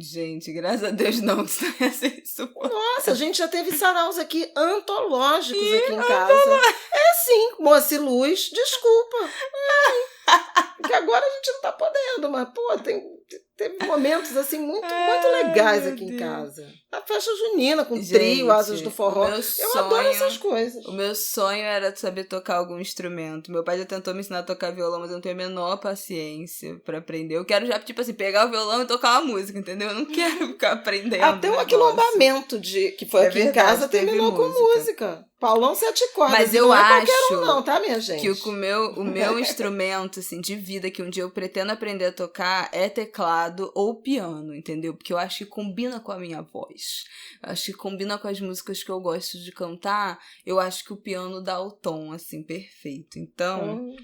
Gente, graças a Deus não, que isso ia ser insuportável. Nossa, a gente já teve saraus aqui antológicos aqui em casa. É sim, Moça e Luz, desculpa. Porque agora a gente não tá podendo, mas, pô, teve momentos, assim, muito legais aqui em casa. A festa junina, com trio, Asas do Forró. Eu adoro essas coisas. O meu sonho era saber tocar algum instrumento. Meu pai já tentou me ensinar a tocar violão, mas eu não tenho a menor paciência pra aprender. Eu quero já, tipo assim, pegar o violão e tocar uma música, entendeu? Eu não quero ficar aprendendo. Até um aquilombamento que foi aqui verdade, em casa terminou com música. Paulão 7 cordas. Mas eu não acho qualquer um não, tá, minha gente? Que o meu instrumento, assim, de vida, que um dia eu pretendo aprender a tocar, é teclado ou piano, entendeu? Porque eu acho que combina com a minha voz. Eu acho que combina com as músicas que eu gosto de cantar. Eu acho que o piano dá o tom, assim, perfeito. Então...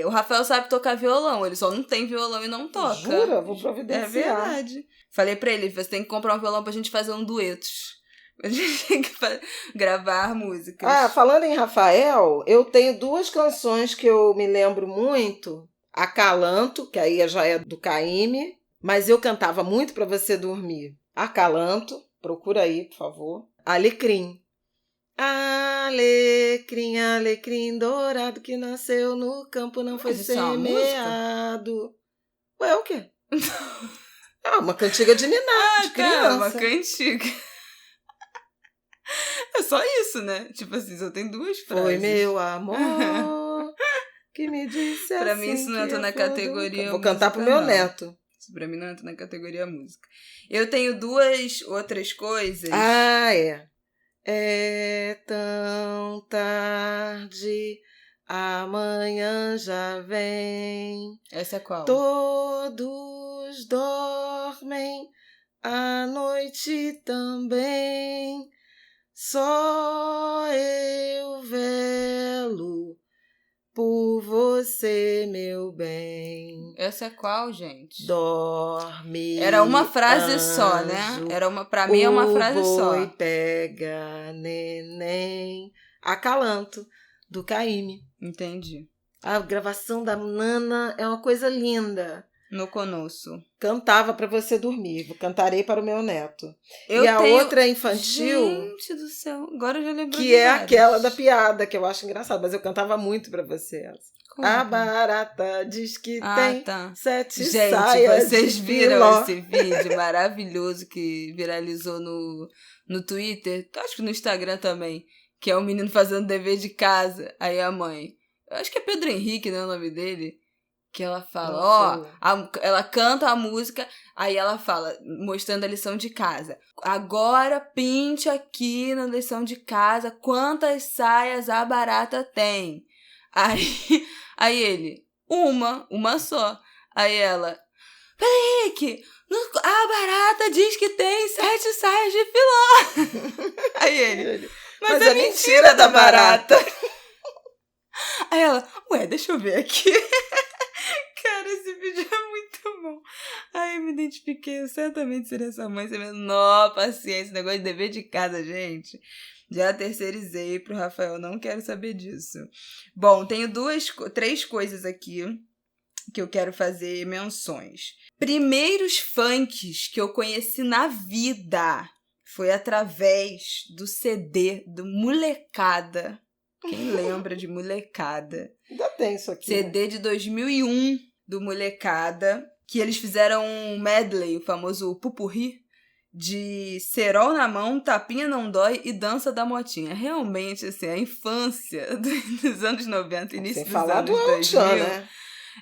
o Rafael sabe tocar violão, ele só não tem violão e não toca. Jura? Vou providenciar. É verdade. Falei pra ele, você tem que comprar um violão pra gente fazer um duetos. A gente tem que gravar músicas. Falando em Rafael, eu tenho 2 canções que eu me lembro muito. Acalanto, que aí já é do Caymmi, mas eu cantava muito pra você dormir. Acalanto, procura aí, por favor. Alecrim. Alecrim, alecrim dourado que nasceu no campo, não foi semeado. Ué, o quê? Uma cantiga de ninar, de criança. Uma cantiga. É só isso, né? Tipo assim, só tem 2 frases. Foi meu amor que me disse assim. Pra mim isso não entra na categoria Vou cantar pro meu neto. Isso pra mim não entra na categoria música. Eu tenho 2 outras coisas. É tão tarde, amanhã já vem. Essa é qual? Todos dormem, a noite também. Só eu velo por você, meu bem. Essa é qual, gente? Dorme. Era uma frase anjo, só, né? Pra mim é uma frase só. O boi pega neném. Acalanto, do Caymmi. Entendi. A gravação da Nana é uma coisa linda. No Conosco. Cantava pra você dormir. Cantarei para o meu neto. Eu e a tenho... outra infantil... Gente do céu, agora eu já lembrei. Que é aquela da piada, que eu acho engraçada. Mas eu cantava muito pra você. Como? A barata diz que tem 7 saias. Gente, vocês viram esse vídeo maravilhoso que viralizou no Twitter? Acho que no Instagram também. Que é o menino fazendo dever de casa. Aí a mãe... Eu acho que é Pedro Henrique, né, o nome dele? Que ela fala, ela canta a música, aí ela fala, mostrando a lição de casa. Agora pinte aqui na lição de casa quantas saias a barata tem. Aí ele, uma só. Aí ela, Henrique, a barata diz que tem 7 saias de filó. Aí ele, mas é mentira da barata. Aí ela, deixa eu ver aqui. Cara, esse vídeo é muito bom. Aí eu me identifiquei, eu certamente seria essa mãe, sem a menor paciência, negócio de dever de casa, gente. Já terceirizei pro Rafael, não quero saber disso. Bom, tenho 3 coisas aqui que eu quero fazer menções. Primeiros funks que eu conheci na vida foi através do CD do Molecada. Quem lembra de Molecada? Ainda tem isso aqui. CD de 2001 do Molecada, que eles fizeram um medley, o famoso pupurri, de Cerol na mão, Tapinha não dói e Dança da Motinha. Realmente, assim, a infância dos anos 90, início dos anos 2000, né?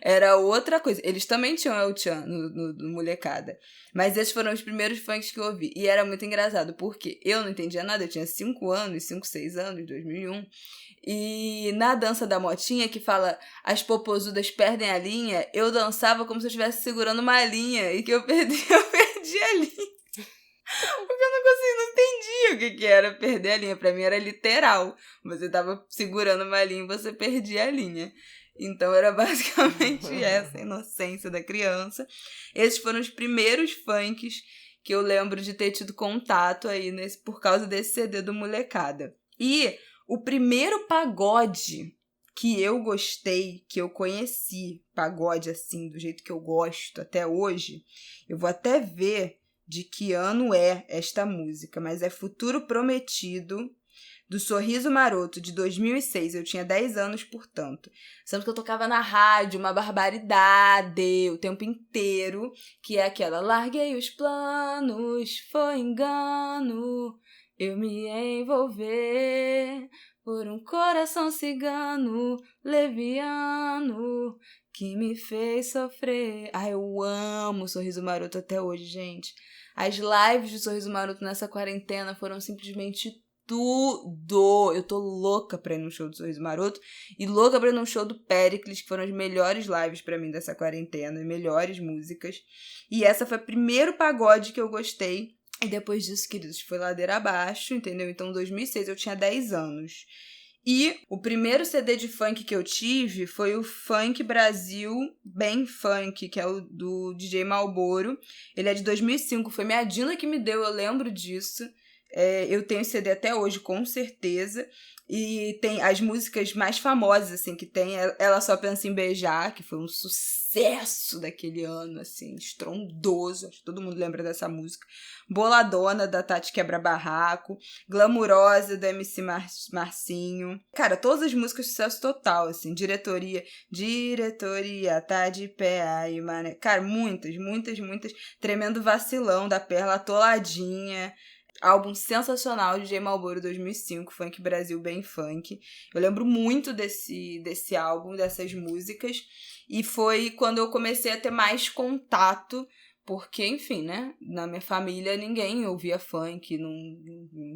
era outra coisa. Eles também tinham El-chan no Molecada. Mas esses foram os primeiros funks que eu ouvi. E era muito engraçado, porque eu não entendia nada. Eu tinha 5 anos, 5, 6 anos, 2001. E na dança da motinha, que fala as popozudas perdem a linha, eu dançava como se eu estivesse segurando uma linha. E que eu perdi a linha. Porque eu não entendia o que era perder a linha. Pra mim era literal. Você tava segurando uma linha e você perdia a linha. Então era basicamente essa a inocência da criança. Esses foram os primeiros funks que eu lembro de ter tido contato aí por causa desse CD do Molecada. E o primeiro pagode que eu gostei, que eu conheci, pagode assim, do jeito que eu gosto até hoje, eu vou até ver de que ano é esta música, mas é Futuro Prometido, do Sorriso Maroto, de 2006. Eu tinha 10 anos, portanto. Sendo que eu tocava na rádio, uma barbaridade, o tempo inteiro, que é aquela: larguei os planos, foi engano, eu me envolver por um coração cigano, leviano, que me fez sofrer. Ai, eu amo Sorriso Maroto até hoje, gente. As lives de Sorriso Maroto nessa quarentena foram simplesmente tudo. Eu tô louca pra ir no show do Sorriso Maroto e louca pra ir no show do Péricles, que foram as melhores lives pra mim dessa quarentena, melhores músicas. E essa foi o primeiro pagode que eu gostei. E depois disso, queridos, foi ladeira abaixo, entendeu? Então, em 2006 eu tinha 10 anos. E o primeiro CD de funk que eu tive foi o Funk Brasil Bem Funk, que é o do DJ Malboro. Ele é de 2005, foi minha Dina que me deu, eu lembro disso. Eu tenho esse CD até hoje, com certeza. E tem as músicas mais famosas, assim, que tem. Ela Só Pensa em Beijar, que foi um sucesso daquele ano, assim, estrondoso. Acho que todo mundo lembra dessa música. Boladona, da Tati Quebra Barraco. Glamurosa, do MC Marcinho. Cara, todas as músicas sucesso total, assim. Diretoria, tá de pé aí, mané. Cara, muitas. Tremendo Vacilão, da Perla Atoladinha. Álbum sensacional, DJ Malboro 2005, Funk Brasil Bem Funk. Eu lembro muito desse álbum, dessas músicas. E foi quando eu comecei a ter mais contato, porque, enfim, né? Na minha família ninguém ouvia funk,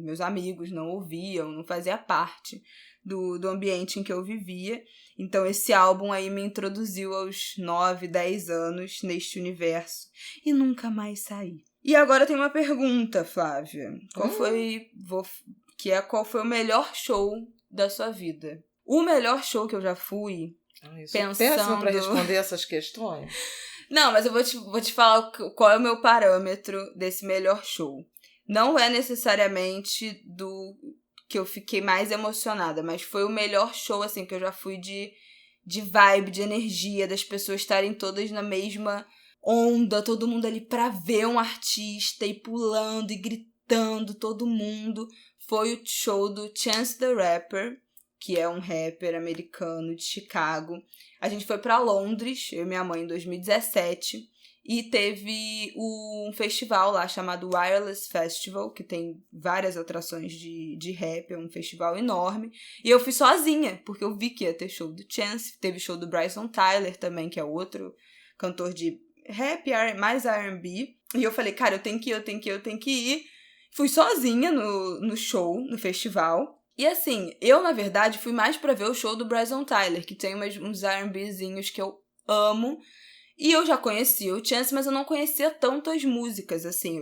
meus amigos não ouviam, não fazia parte do ambiente em que eu vivia. Então esse álbum aí me introduziu aos 9, 10 anos neste universo. E nunca mais saí. E agora tem uma pergunta, Flávia. Qual foi o melhor show da sua vida? O melhor show que eu já fui, pensando... péssimo para responder essas questões. Não, mas eu vou te falar qual é o meu parâmetro desse melhor show. Não é necessariamente do que eu fiquei mais emocionada, mas foi o melhor show, assim, que eu já fui de vibe, de energia, das pessoas estarem todas na mesma onda, todo mundo ali pra ver um artista e pulando e gritando, todo mundo. Foi o show do Chance the Rapper, que é um rapper americano de Chicago. A gente foi pra Londres, eu e minha mãe, em 2017, e teve um festival lá chamado Wireless Festival, que tem várias atrações de rap, é um festival enorme. E eu fui sozinha, porque eu vi que ia ter show do Chance, teve show do Bryson Tyler também, que é outro cantor de rap, mais R&B. E eu falei, cara, eu tenho que ir. Fui sozinha no show, no festival. E assim, eu, na verdade, fui mais pra ver o show do Bryson Tyler, que tem uns R&Bzinhos que eu amo. E eu já conhecia o Chance, mas eu não conhecia tanto as músicas, assim.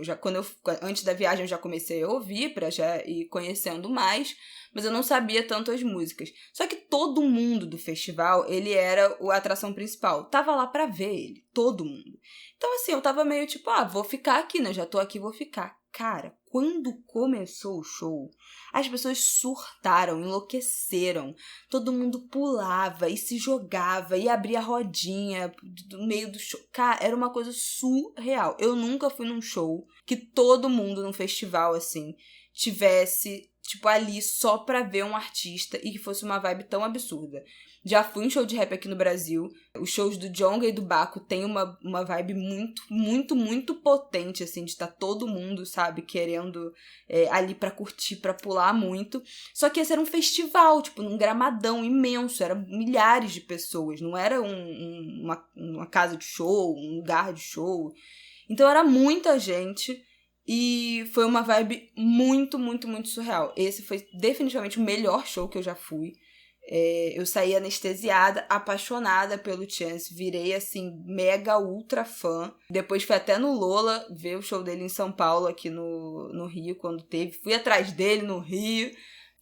Antes da viagem eu já comecei a ouvir, pra já ir conhecendo mais, mas eu não sabia tanto as músicas. Só que todo mundo do festival, ele era a atração principal. Tava lá pra ver ele, todo mundo. Então, assim, eu tava meio tipo, vou ficar aqui, né? Já tô aqui, vou ficar. Cara, quando começou o show, as pessoas surtaram, enlouqueceram. Todo mundo pulava e se jogava e abria rodinha do meio do show. Cara, era uma coisa surreal. Eu nunca fui num show que todo mundo num festival, assim, tivesse tipo, ali só pra ver um artista e que fosse uma vibe tão absurda. Já fui em show de rap aqui no Brasil. Os shows do Djonga e do Baco tem uma vibe muito, muito, muito potente, assim, de estar todo mundo, sabe, querendo ali pra curtir, pra pular muito. Só que esse era um festival, tipo, num gramadão imenso, eram milhares de pessoas, não era uma casa de show, um lugar de show. Então era muita gente e foi uma vibe muito, muito, muito surreal. Esse foi definitivamente o melhor show que eu já fui. Eu saí anestesiada, apaixonada pelo Chance, virei assim, mega ultra fã. Depois fui até no Lola ver o show dele em São Paulo, aqui no Rio, quando teve. Fui atrás dele no Rio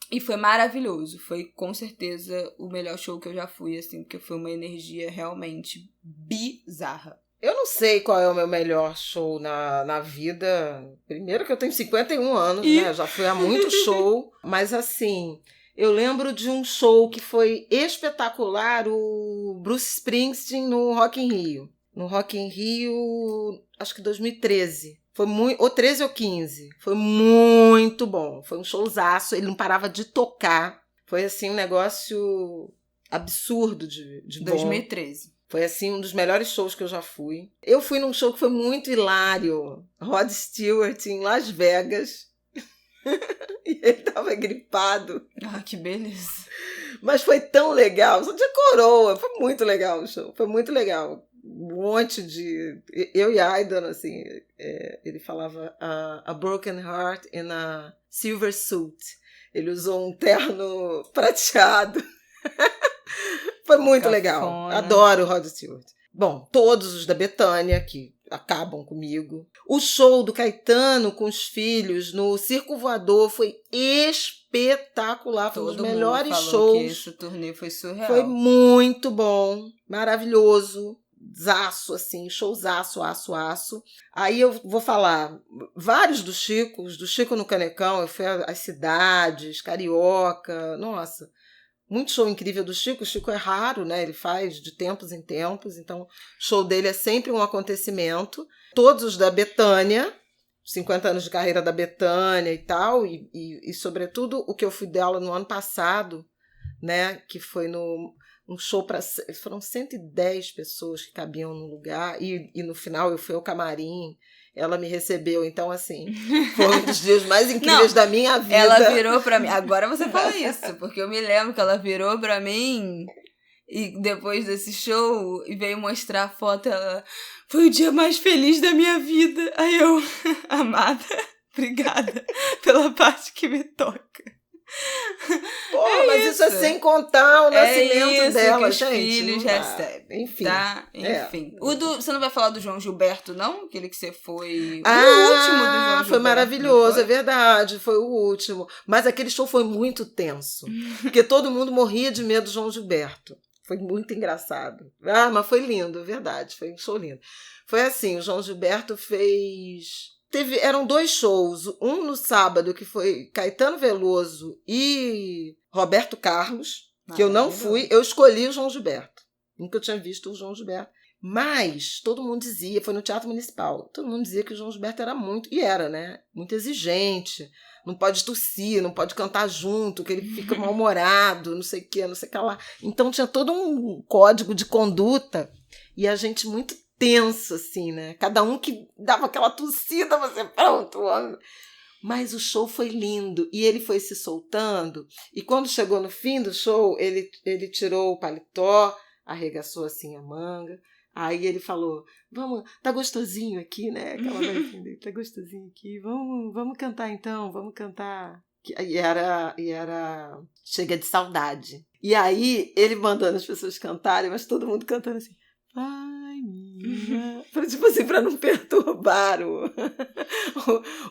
e foi maravilhoso. Foi com certeza o melhor show que eu já fui, assim, porque foi uma energia realmente bizarra. Eu não sei qual é o meu melhor show na vida. Primeiro que eu tenho 51 anos, né? Já fui a muito show, mas assim... Eu lembro de um show que foi espetacular, o Bruce Springsteen no Rock in Rio. No Rock in Rio, acho que 2013. Foi muito, ou 13 ou 15. Foi muito bom. Foi um showzaço, ele não parava de tocar. Foi assim um negócio absurdo de bom. 2013. Foi assim um dos melhores shows que eu já fui. Eu fui num show que foi muito hilário. Rod Stewart em Las Vegas. E ele tava gripado. Ah, que beleza. Mas foi tão legal. Só de coroa. Foi muito legal o show. Foi muito legal. Um monte de... Eu e Aidan, assim... ele falava a broken heart in a silver suit. Ele usou um terno prateado. Foi muito Cafona. Legal. Adoro o Rod Stewart. Bom, todos os da Bethânia, que acabam comigo. O show do Caetano com os filhos no Circo Voador foi espetacular. Foi um dos melhores shows. Que esse turnê foi surreal. Foi muito bom, maravilhoso. Zaço, assim, showzaço, aço. Aí eu vou falar vários do Chico no Canecão. Eu fui às cidades, Carioca, nossa. Muito show incrível do Chico. O Chico é raro, né? Ele faz de tempos em tempos. Então, o show dele é sempre um acontecimento. Todos os da Bethânia, 50 anos de carreira da Bethânia e tal. E sobretudo, o que eu fui dela no ano passado, né? Que foi um show para... Foram 110 pessoas que cabiam no lugar. E no final, eu fui ao camarim. Ela me recebeu, então assim, foi um dos dias mais incríveis da minha vida. Ela virou pra mim, agora você fala isso, porque eu me lembro que ela virou pra mim e depois desse show e veio mostrar a foto, ela, foi o dia mais feliz da minha vida. Aí eu, amada, obrigada pela parte que me toca. Pô, mas isso é sem contar o nascimento dela, que os gente. Filhos recebem. Enfim. Tá? Enfim. Você não vai falar do João Gilberto, não? Aquele que você foi. O último do João Gilberto. Foi maravilhoso, é verdade. Foi o último. Mas aquele show foi muito tenso. Porque todo mundo morria de medo do João Gilberto. Foi muito engraçado. Mas foi lindo, verdade. Foi um show lindo. Foi assim, o João Gilberto fez... Eram 2 shows, um no sábado que foi Caetano Veloso e Roberto Carlos, que eu não fui, eu escolhi o João Gilberto. Nunca tinha visto o João Gilberto. Mas todo mundo dizia, foi no Teatro Municipal, todo mundo dizia que o João Gilberto era muito, e era, né? Muito exigente, não pode tossir, não pode cantar junto, que ele fica mal-humorado, não sei o que lá. Então tinha todo um código de conduta e a gente muito tenso, assim, né? Cada um que dava aquela tossida, você pronto. Mas o show foi lindo e ele foi se soltando. E quando chegou no fim do show, ele tirou o paletó, arregaçou assim a manga. Aí ele falou, tá gostosinho aqui, né? Aquela vozinha dele, tá gostosinho aqui. Vamos cantar então, vamos cantar. E era Chega de Saudade. E aí ele mandando as pessoas cantarem, mas todo mundo cantando assim. Ai, minha. Tipo assim, para não perturbar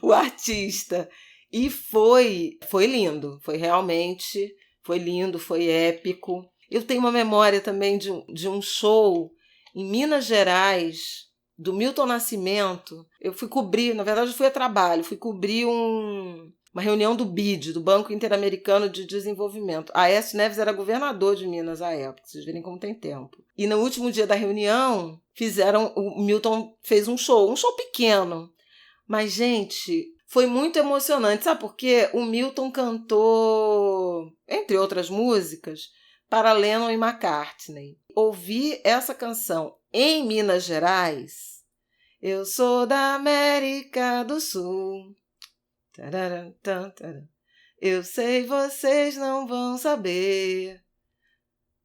o artista. E foi lindo, foi lindo, foi épico. Eu tenho uma memória também de um show em Minas Gerais, do Milton Nascimento. Eu fui cobrir, na verdade eu fui a trabalho, fui cobrir uma reunião do BID, do Banco Interamericano de Desenvolvimento. Aécio Neves era governador de Minas à época, vocês verem como tem tempo. E no último dia da reunião, o Milton fez um show pequeno. Mas, gente, Foi muito emocionante, sabe por quê? O Milton cantou, entre outras músicas, para Lennon e McCartney. Ouvir essa canção em Minas Gerais, eu sou da América do Sul. Tararam, tam, taram. Eu sei, vocês não vão saber.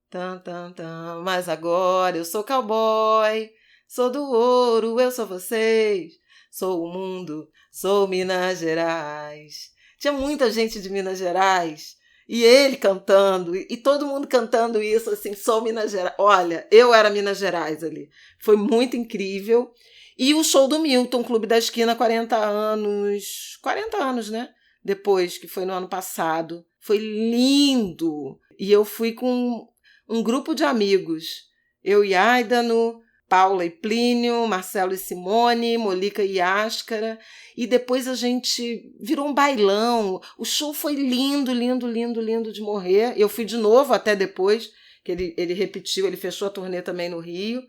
Tam, tam, tam. Mas agora eu sou cowboy, sou do ouro, eu sou vocês. Sou o mundo, sou Minas Gerais. Tinha muita gente de Minas Gerais. E ele cantando, e todo mundo cantando isso, assim, sou Minas Gerais. Olha, eu era Minas Gerais ali. Foi muito incrível. E o show do Milton, Clube da Esquina, 40 anos. 40 anos, né? Depois, que foi no ano passado. Foi lindo. E eu fui com um grupo de amigos. Eu e Aidano, Paula e Plínio, Marcelo e Simone, Molica e Áscara. E depois a gente virou um bailão. O show foi lindo, lindo, lindo, lindo de morrer. Eu fui de novo até depois, que ele repetiu, ele fechou a turnê também no Rio.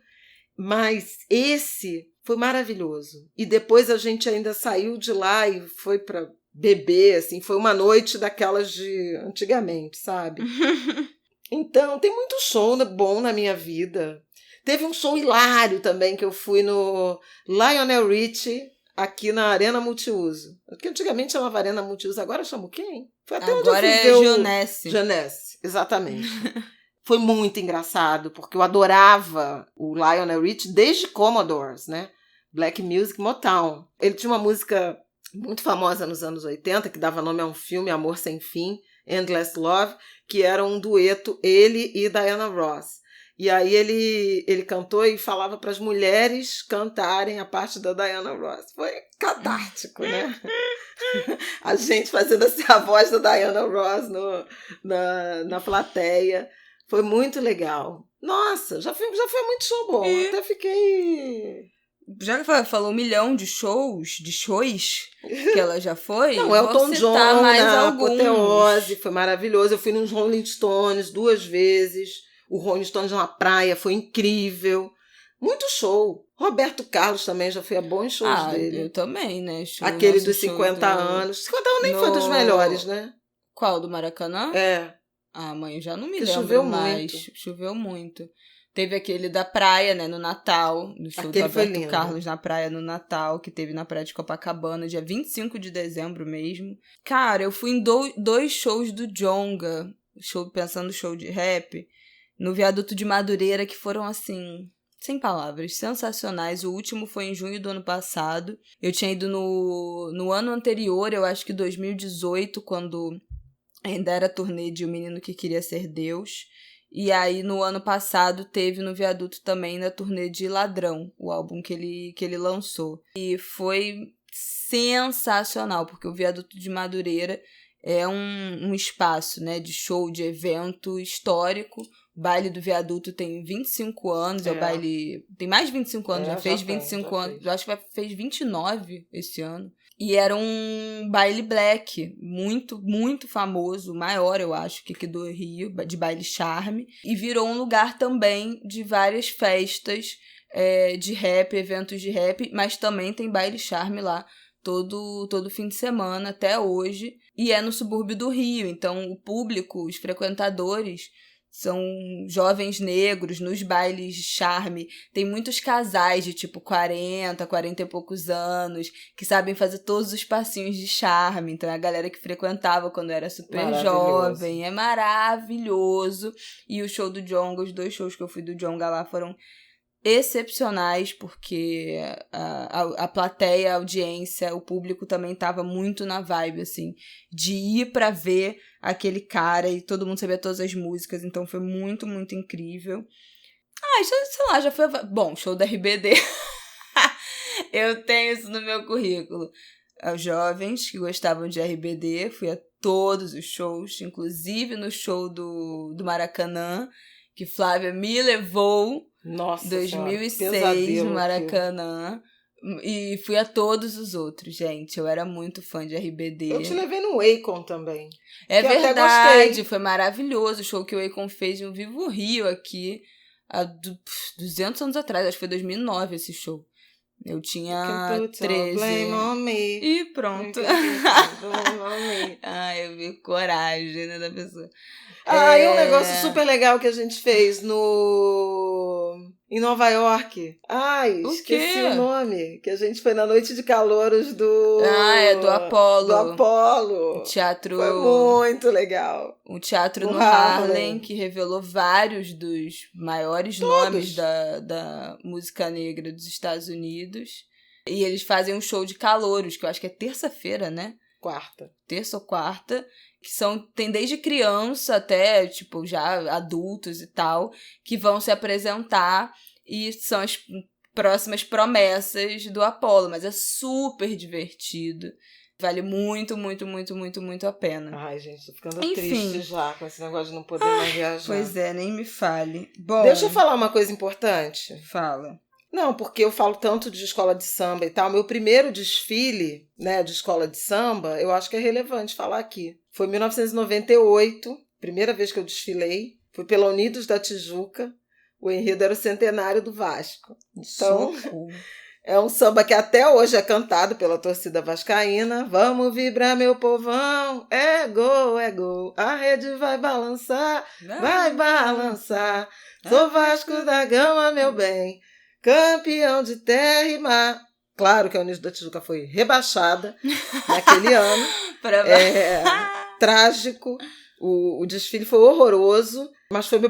Mas esse foi maravilhoso. E depois a gente ainda saiu de lá e foi para beber, assim. Foi uma noite daquelas de antigamente, sabe? Então, tem muito show bom na minha vida. Teve um show hilário também que eu fui no Lionel Richie, aqui na Arena Multiuso. Que antigamente chamava Arena Multiuso, agora chama o quê, hein? Foi até onde eu fui ver Jeunesse. Jeunesse, exatamente. Foi muito engraçado, porque eu adorava o Lionel Richie desde Commodores, né? Black Music, Motown. Ele tinha uma música muito famosa nos anos 80, que dava nome a um filme, Amor Sem Fim, Endless Love, que era um dueto, ele e Diana Ross. E aí ele cantou e falava para as mulheres cantarem a parte da Diana Ross. Foi catártico, né? A gente fazendo assim a voz da Diana Ross na plateia. Foi muito legal. Nossa, já foi muito show bom. Eu até fiquei... Já que falou 1 milhão de shows que ela já foi, não, Elton John, mais na alguns. Apoteose, foi maravilhoso. Eu fui nos Rolling Stones 2 vezes. O Rolling Stones na praia foi incrível. Muito show. Roberto Carlos também já foi a bons shows dele. Eu também, né? Aquele dos 50 anos. 50 anos nem foi dos melhores, né? Qual, do Maracanã? É. Mãe, já não me lembro choveu mais. Muito. Choveu muito. Teve aquele da praia, né, no Natal, do show do Roberto Carlos na praia no Natal, que teve na praia de Copacabana, dia 25 de dezembro mesmo. Cara, eu fui em 2 shows do Djonga, pensando no show de rap, no Viaduto de Madureira, que foram, assim, sem palavras, sensacionais. O último foi em junho do ano passado. Eu tinha ido no ano anterior, eu acho que 2018, quando ainda era turnê de O Menino que Queria Ser Deus. E aí, no ano passado, teve no Viaduto também na turnê de Ladrão, o álbum que ele lançou. E foi sensacional, porque o Viaduto de Madureira é um espaço, né, de show, de evento histórico. O baile do Viaduto tem 25 anos, é o baile... Tem mais de 25 anos, já fez 25 anos. Eu acho que fez 29 esse ano. E era um baile black, muito, muito famoso, maior, eu acho, que aqui do Rio, de baile charme. E virou um lugar também de várias festas de rap, eventos de rap, mas também tem baile charme lá todo fim de semana, até hoje. E é no subúrbio do Rio, então o público, os frequentadores... São jovens negros nos bailes de charme. Tem muitos casais de tipo 40 e poucos anos que sabem fazer todos os passinhos de charme. Então é a galera que frequentava quando era super jovem. É maravilhoso. E o show do Djonga, os 2 shows que eu fui do Djonga lá foram excepcionais, porque a plateia, a audiência, o público também estava muito na vibe, assim, de ir pra ver aquele cara e todo mundo sabia todas as músicas, então foi muito, muito incrível. Já foi... Bom, show da RBD. Eu tenho isso no meu currículo. Aos jovens que gostavam de RBD, fui a todos os shows, inclusive no show do Maracanã, que Flávia me levou. Nossa 2006 no Maracanã. E fui a todos os outros, gente. Eu era muito fã de RBD. Eu te levei no Akon também. É verdade, foi maravilhoso o show que o Akon fez no Vivo Rio aqui há 200 anos atrás. Acho que foi 2009 esse show. Eu You tinha can put all 13. blame on me. E pronto. You can put all blame on me. Ai, eu vi coragem, né, da pessoa. E um negócio super legal que a gente fez em Nova York. Ai, O esqueci quê? o nome. Que a gente foi na noite de calouros do... É do Apollo. Do Apollo. Teatro... Foi muito legal. Um teatro No no Harlem. Harlem, que revelou vários dos maiores nomes da música negra dos Estados Unidos. E eles fazem um show de calouros, que eu acho que é terça-feira, né? Terça ou quarta. Tem desde criança até, tipo, já adultos e tal, que vão se apresentar e são as próximas promessas do Apollo. Mas é super divertido. Vale muito, muito, muito, muito, muito a pena. Ai, gente, tô ficando triste já com esse negócio de não poder mais viajar. Pois é, nem me fale. Bom, deixa eu falar uma coisa importante. Fala. Não, porque eu falo tanto de escola de samba e tal. Meu primeiro desfile, né, de escola de samba, eu acho que é relevante falar aqui. Foi em 1998, primeira vez que eu desfilei. Fui pela Unidos da Tijuca. O enredo era o centenário do Vasco. Então, é um samba que até hoje é cantado pela torcida vascaína. Vamos vibrar, meu povão, é gol, a rede vai balançar, vai balançar. Sou Vasco da Gama, meu bem, campeão de terra e mar. Claro que a Unidos da Tijuca foi rebaixada naquele ano. Trágico. O desfile foi horroroso, mas foi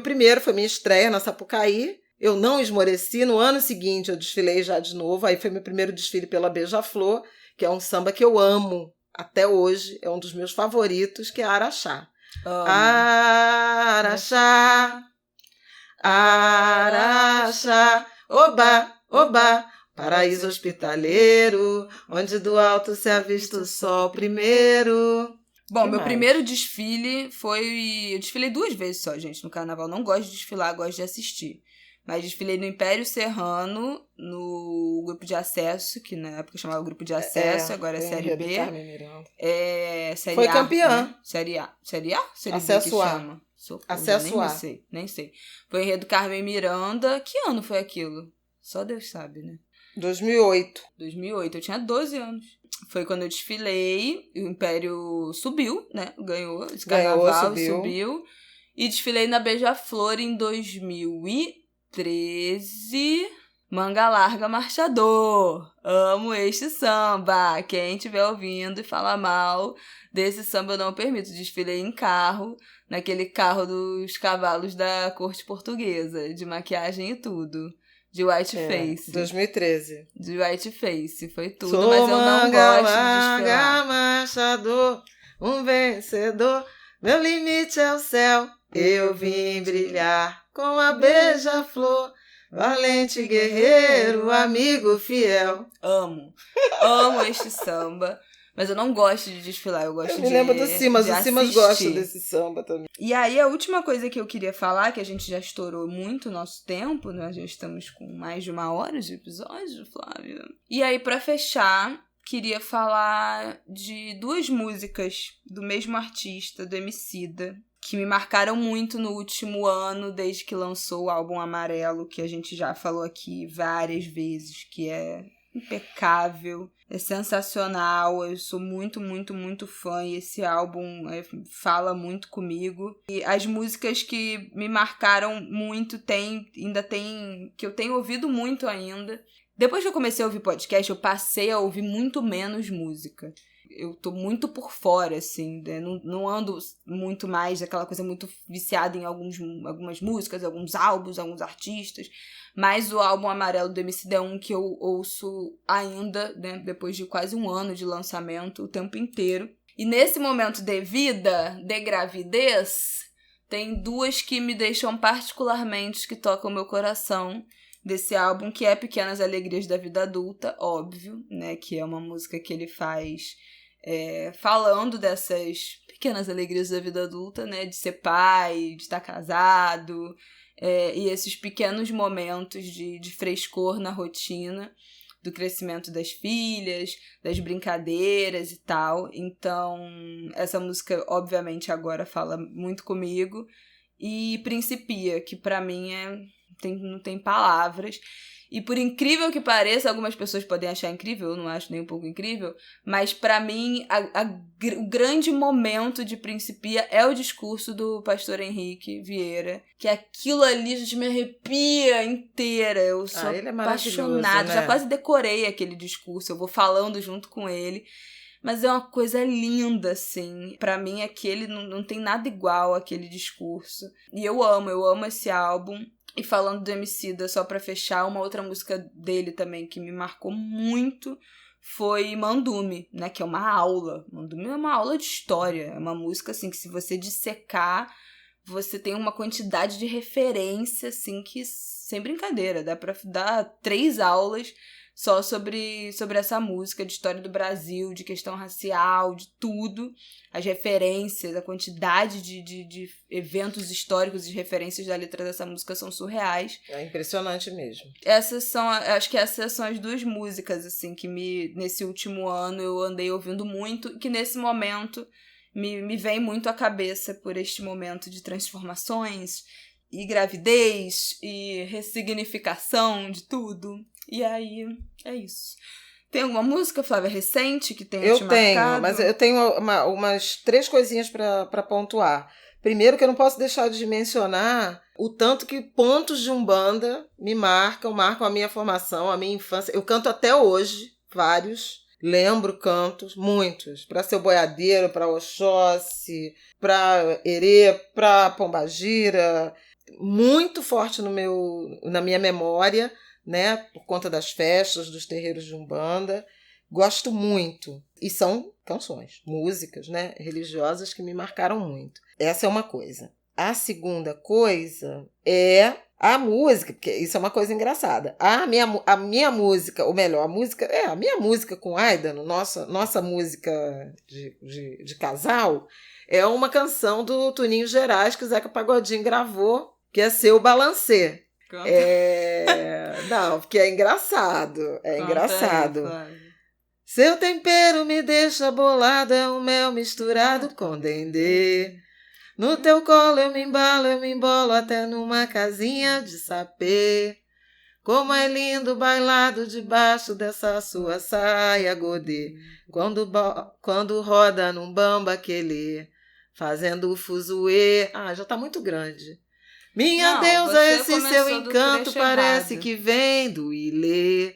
foi minha estreia na Sapucaí. Eu não esmoreci. No ano seguinte eu desfilei já de novo. Aí foi meu primeiro desfile pela Beija-Flor, que é um samba que eu amo até hoje. É um dos meus favoritos, que é Araxá. Araxá, Araxá, oba, oba, paraíso hospitaleiro, onde do alto se avista o sol primeiro. Bom, meu primeiro desfile foi... Eu desfilei 2 vezes só, gente, no carnaval. Não gosto de desfilar, gosto de assistir. Mas desfilei no Império Serrano, no grupo de acesso, que na época chamava grupo de acesso, agora é Série B. Série foi A, campeã. Né? Série A? Série B que Acesso A. chama? Acesso A. Nem sei. Foi enredo Carmen Miranda. Que ano foi aquilo? Só Deus sabe, né? 2008. 2008. Eu tinha 12 anos. Foi quando eu desfilei, o Império subiu, né? Ganhou esse carnaval, subiu. E desfilei na Beija-Flor em 2013. Manga Larga Marchador. Amo este samba. Quem estiver ouvindo e falar mal desse samba eu não permito. Desfilei em carro, naquele carro dos cavalos da corte portuguesa, de maquiagem e tudo. De whiteface. 2013. De whiteface, foi tudo, mas eu não gosto de desfilar. Marchador, um vencedor, meu limite é o céu. Eu vim brilhar com a beija-flor, valente guerreiro, amigo fiel. Amo este samba. Mas eu não gosto de desfilar, eu gosto de assistir. Eu me lembro do Simas, o Simas gosta desse samba também. E aí, a última coisa que eu queria falar, que a gente já estourou muito o nosso tempo, nós já estamos com mais de 1 hora de episódio, Flávia. E aí, pra fechar, queria falar de 2 músicas do mesmo artista, do Emicida, que me marcaram muito no último ano, desde que lançou o álbum Amarelo, que a gente já falou aqui várias vezes, que é impecável, é sensacional, eu sou muito, muito, muito fã e esse álbum fala muito comigo. E as músicas que me marcaram muito, que eu tenho ouvido muito ainda. Depois que eu comecei a ouvir podcast, eu passei a ouvir muito menos música. Eu tô muito por fora, assim, né? Não ando muito mais aquela coisa muito viciada em algumas músicas, alguns álbuns, alguns artistas. Mas o álbum Amarelo do Emicida é um que eu ouço ainda, né, depois de quase 1 ano de lançamento, o tempo inteiro. E nesse momento de vida, de gravidez, tem 2 que me deixam particularmente, que tocam o meu coração desse álbum, que é Pequenas Alegrias da Vida Adulta, óbvio, né, que é uma música que ele faz falando dessas pequenas alegrias da vida adulta, né, de ser pai, de estar casado, e esses pequenos momentos de frescor na rotina, do crescimento das filhas, das brincadeiras e tal. Então, essa música, obviamente, agora fala muito comigo. E Principia, que pra mim é não tem palavras. E por incrível que pareça, algumas pessoas podem achar incrível, eu não acho nem um pouco incrível, mas pra mim o grande momento de Principia é o discurso do pastor Henrique Vieira, que aquilo ali, gente, me arrepia inteira. Eu sou ele é apaixonada, né? já quase decorei aquele discurso, eu vou falando junto com ele. Mas é uma coisa linda, assim. Pra mim, aquele não tem nada igual àquele discurso. E eu amo esse álbum. E falando do Emicida, só pra fechar, uma outra música dele também que me marcou muito foi Mandume, né? Que é uma aula. Mandume é uma aula de história. É uma música, assim, que se você dissecar, você tem uma quantidade de referência, assim, que sem brincadeira. Dá pra dar 3 aulas só sobre essa música, de história do Brasil, de questão racial, de tudo. As referências, a quantidade de eventos históricos e referências da letra dessa música são surreais. É impressionante mesmo. Acho que essas são as 2 músicas, assim, que nesse último ano eu andei ouvindo muito, e que nesse momento me vem muito à cabeça por este momento de transformações, e gravidez, e ressignificação de tudo. E aí, é isso. Tem alguma música, Flávia, recente que tenha te marcado? Eu tenho, mas eu tenho umas 3 coisinhas para pontuar. Primeiro, que eu não posso deixar de mencionar o tanto que pontos de Umbanda me marcam a minha formação, a minha infância. Eu canto até hoje, vários. Lembro cantos, muitos. Para Seu Boiadeiro, para Oxóssi, para Herê, para Pombagira. Muito forte na minha memória, né, por conta das festas, dos terreiros de Umbanda. Gosto muito. E são canções, músicas, né, religiosas que me marcaram muito. Essa é uma coisa. A segunda coisa é a música, porque isso é uma coisa engraçada. A minha música, ou melhor, a minha música com Aidano, nossa música de casal, é uma canção do Toninho Gerais que o Zeca Pagodinho gravou, que é Seu Balancê. Não, porque é engraçado. É engraçado. Aí, seu tempero me deixa bolado, é um mel misturado com dendê. No teu colo eu me embolo até numa casinha de sapê. Como é lindo o bailado debaixo dessa sua saia godê. Quando roda num bambaquelê, fazendo o fuzuê. Já tá muito grande. Minha deusa, esse seu encanto parece que vem do Ilê.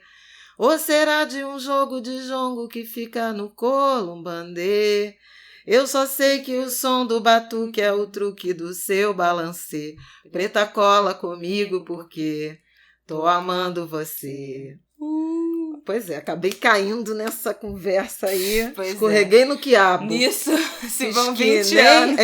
Ou será de um jogo de jongo que fica no columbandê? Eu só sei que o som do batuque é o truque do seu balancê. Preta, cola comigo porque tô amando você. Pois é, acabei caindo nessa conversa aí. Escorreguei no quiabo. Nisso, se vão 20 anos.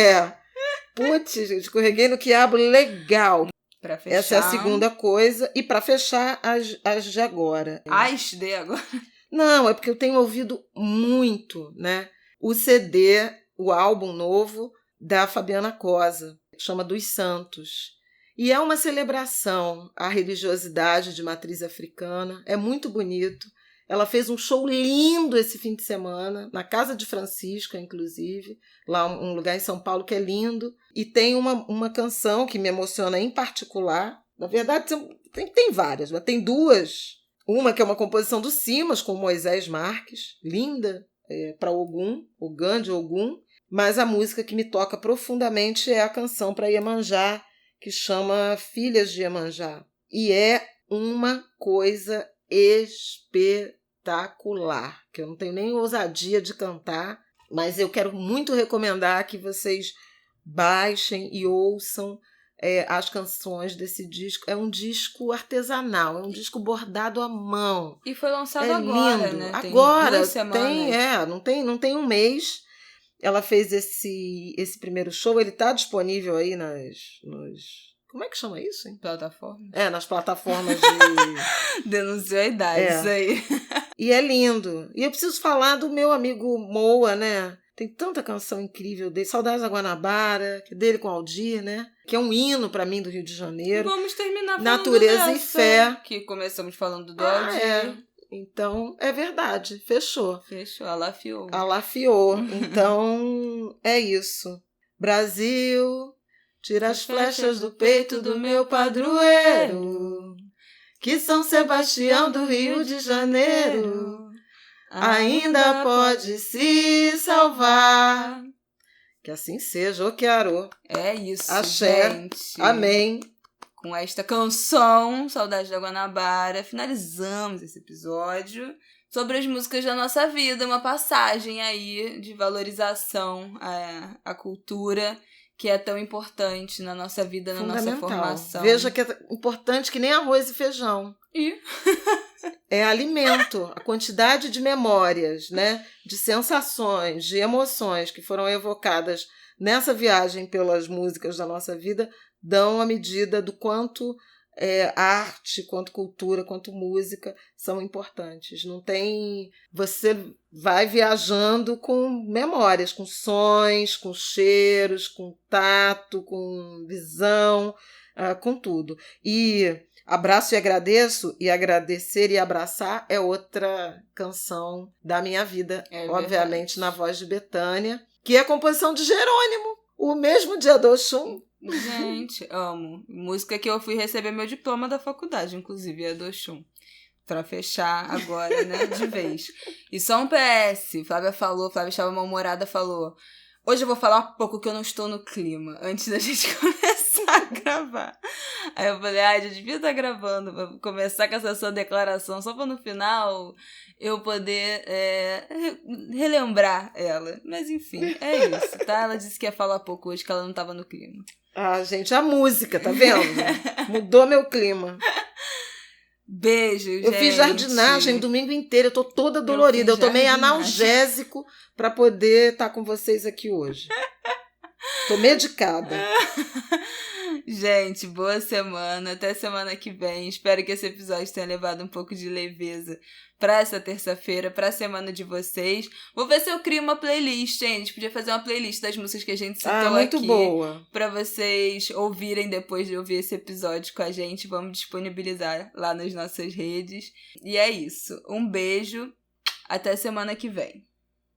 Putz, escorreguei no quiabo legal. Pra fechar. Essa é a segunda coisa. E pra fechar, as de agora. As de agora? Não, é porque eu tenho ouvido muito, né? O CD, o álbum novo da Fabiana Cosa, chama Dos Santos. E é uma celebração à religiosidade de matriz africana. É muito bonito. Ela fez um show lindo esse fim de semana, na Casa de Francisca, inclusive, lá um lugar em São Paulo que é lindo. E tem uma canção que me emociona em particular. Na verdade, tem várias, mas tem 2. Uma que é uma composição do Simas, com Moisés Marques, linda, para Ogum, Ogã de Ogum. Mas a música que me toca profundamente é a canção para Iemanjá, que chama Filhas de Iemanjá. E é uma coisa espetacular, que eu não tenho nem ousadia de cantar, mas eu quero muito recomendar que vocês baixem e ouçam as canções desse disco. É um disco artesanal, é um disco bordado à mão. E foi lançado agora, lindo. Né? Agora, tem não tem um mês. Ela fez esse primeiro show, ele está disponível aí como é que chama isso, hein? Plataforma? Nas plataformas de... Denunciou a idade, isso aí. E é lindo. E eu preciso falar do meu amigo Moa, né? Tem tanta canção incrível dele. Saudades da Guanabara, dele com Aldir, né? Que é um hino pra mim do Rio de Janeiro. Vamos terminar falando Natureza e Fé. Que começamos falando do Aldir. Então, é verdade. Fechou. Alafiou. Então, é isso. Brasil... Tira as flechas do peito do meu padroeiro, que São Sebastião do Rio de Janeiro ainda pode se salvar. Que assim seja, ô Chiarô. É isso, Axé. gente. Amém. Com esta canção, Saudade da Guanabara, finalizamos esse episódio sobre as músicas da nossa vida, uma passagem aí de valorização à cultura, que é tão importante na nossa vida, na nossa formação. Veja que é importante que nem arroz e feijão. É alimento, a quantidade de memórias, né, de sensações, de emoções que foram evocadas nessa viagem pelas músicas da nossa vida dão a medida do quanto arte, quanto cultura, quanto música são importantes. Não tem... Você vai viajando com memórias, com sons, com cheiros, com tato, com visão, com tudo. E Abraço e Agradeço, e Agradecer e Abraçar é outra canção da minha vida, obviamente na voz de Bethânia, que é a composição de Jerônimo, o mesmo dia do Oxum. Gente, amo. Música que eu fui receber meu diploma da faculdade, inclusive, é do Oxum. Pra fechar agora, né, de vez. E só um PS, Flávia estava mal-humorada, falou: hoje eu vou falar um pouco que eu não estou no clima, antes da gente começar a gravar. Aí eu falei, eu devia estar gravando, pra começar com essa sua declaração, só pra no final eu poder relembrar ela. Mas enfim, é isso, tá? Ela disse que ia falar pouco hoje, que ela não tava no clima. Ah, gente, a música, tá vendo? Mudou meu clima. Beijo, gente. Eu fiz jardinagem domingo inteiro, eu tô toda dolorida. Eu tomei analgésico pra poder estar com vocês aqui hoje. Tô medicada. Gente, boa semana. Até semana que vem. Espero que esse episódio tenha levado um pouco de leveza pra essa terça-feira, pra semana de vocês. Vou ver se eu crio uma playlist, hein? A gente podia fazer uma playlist das músicas que a gente citou muito aqui. Boa. Pra vocês ouvirem depois de ouvir esse episódio com a gente. Vamos disponibilizar lá nas nossas redes. E é isso. Um beijo. Até semana que vem.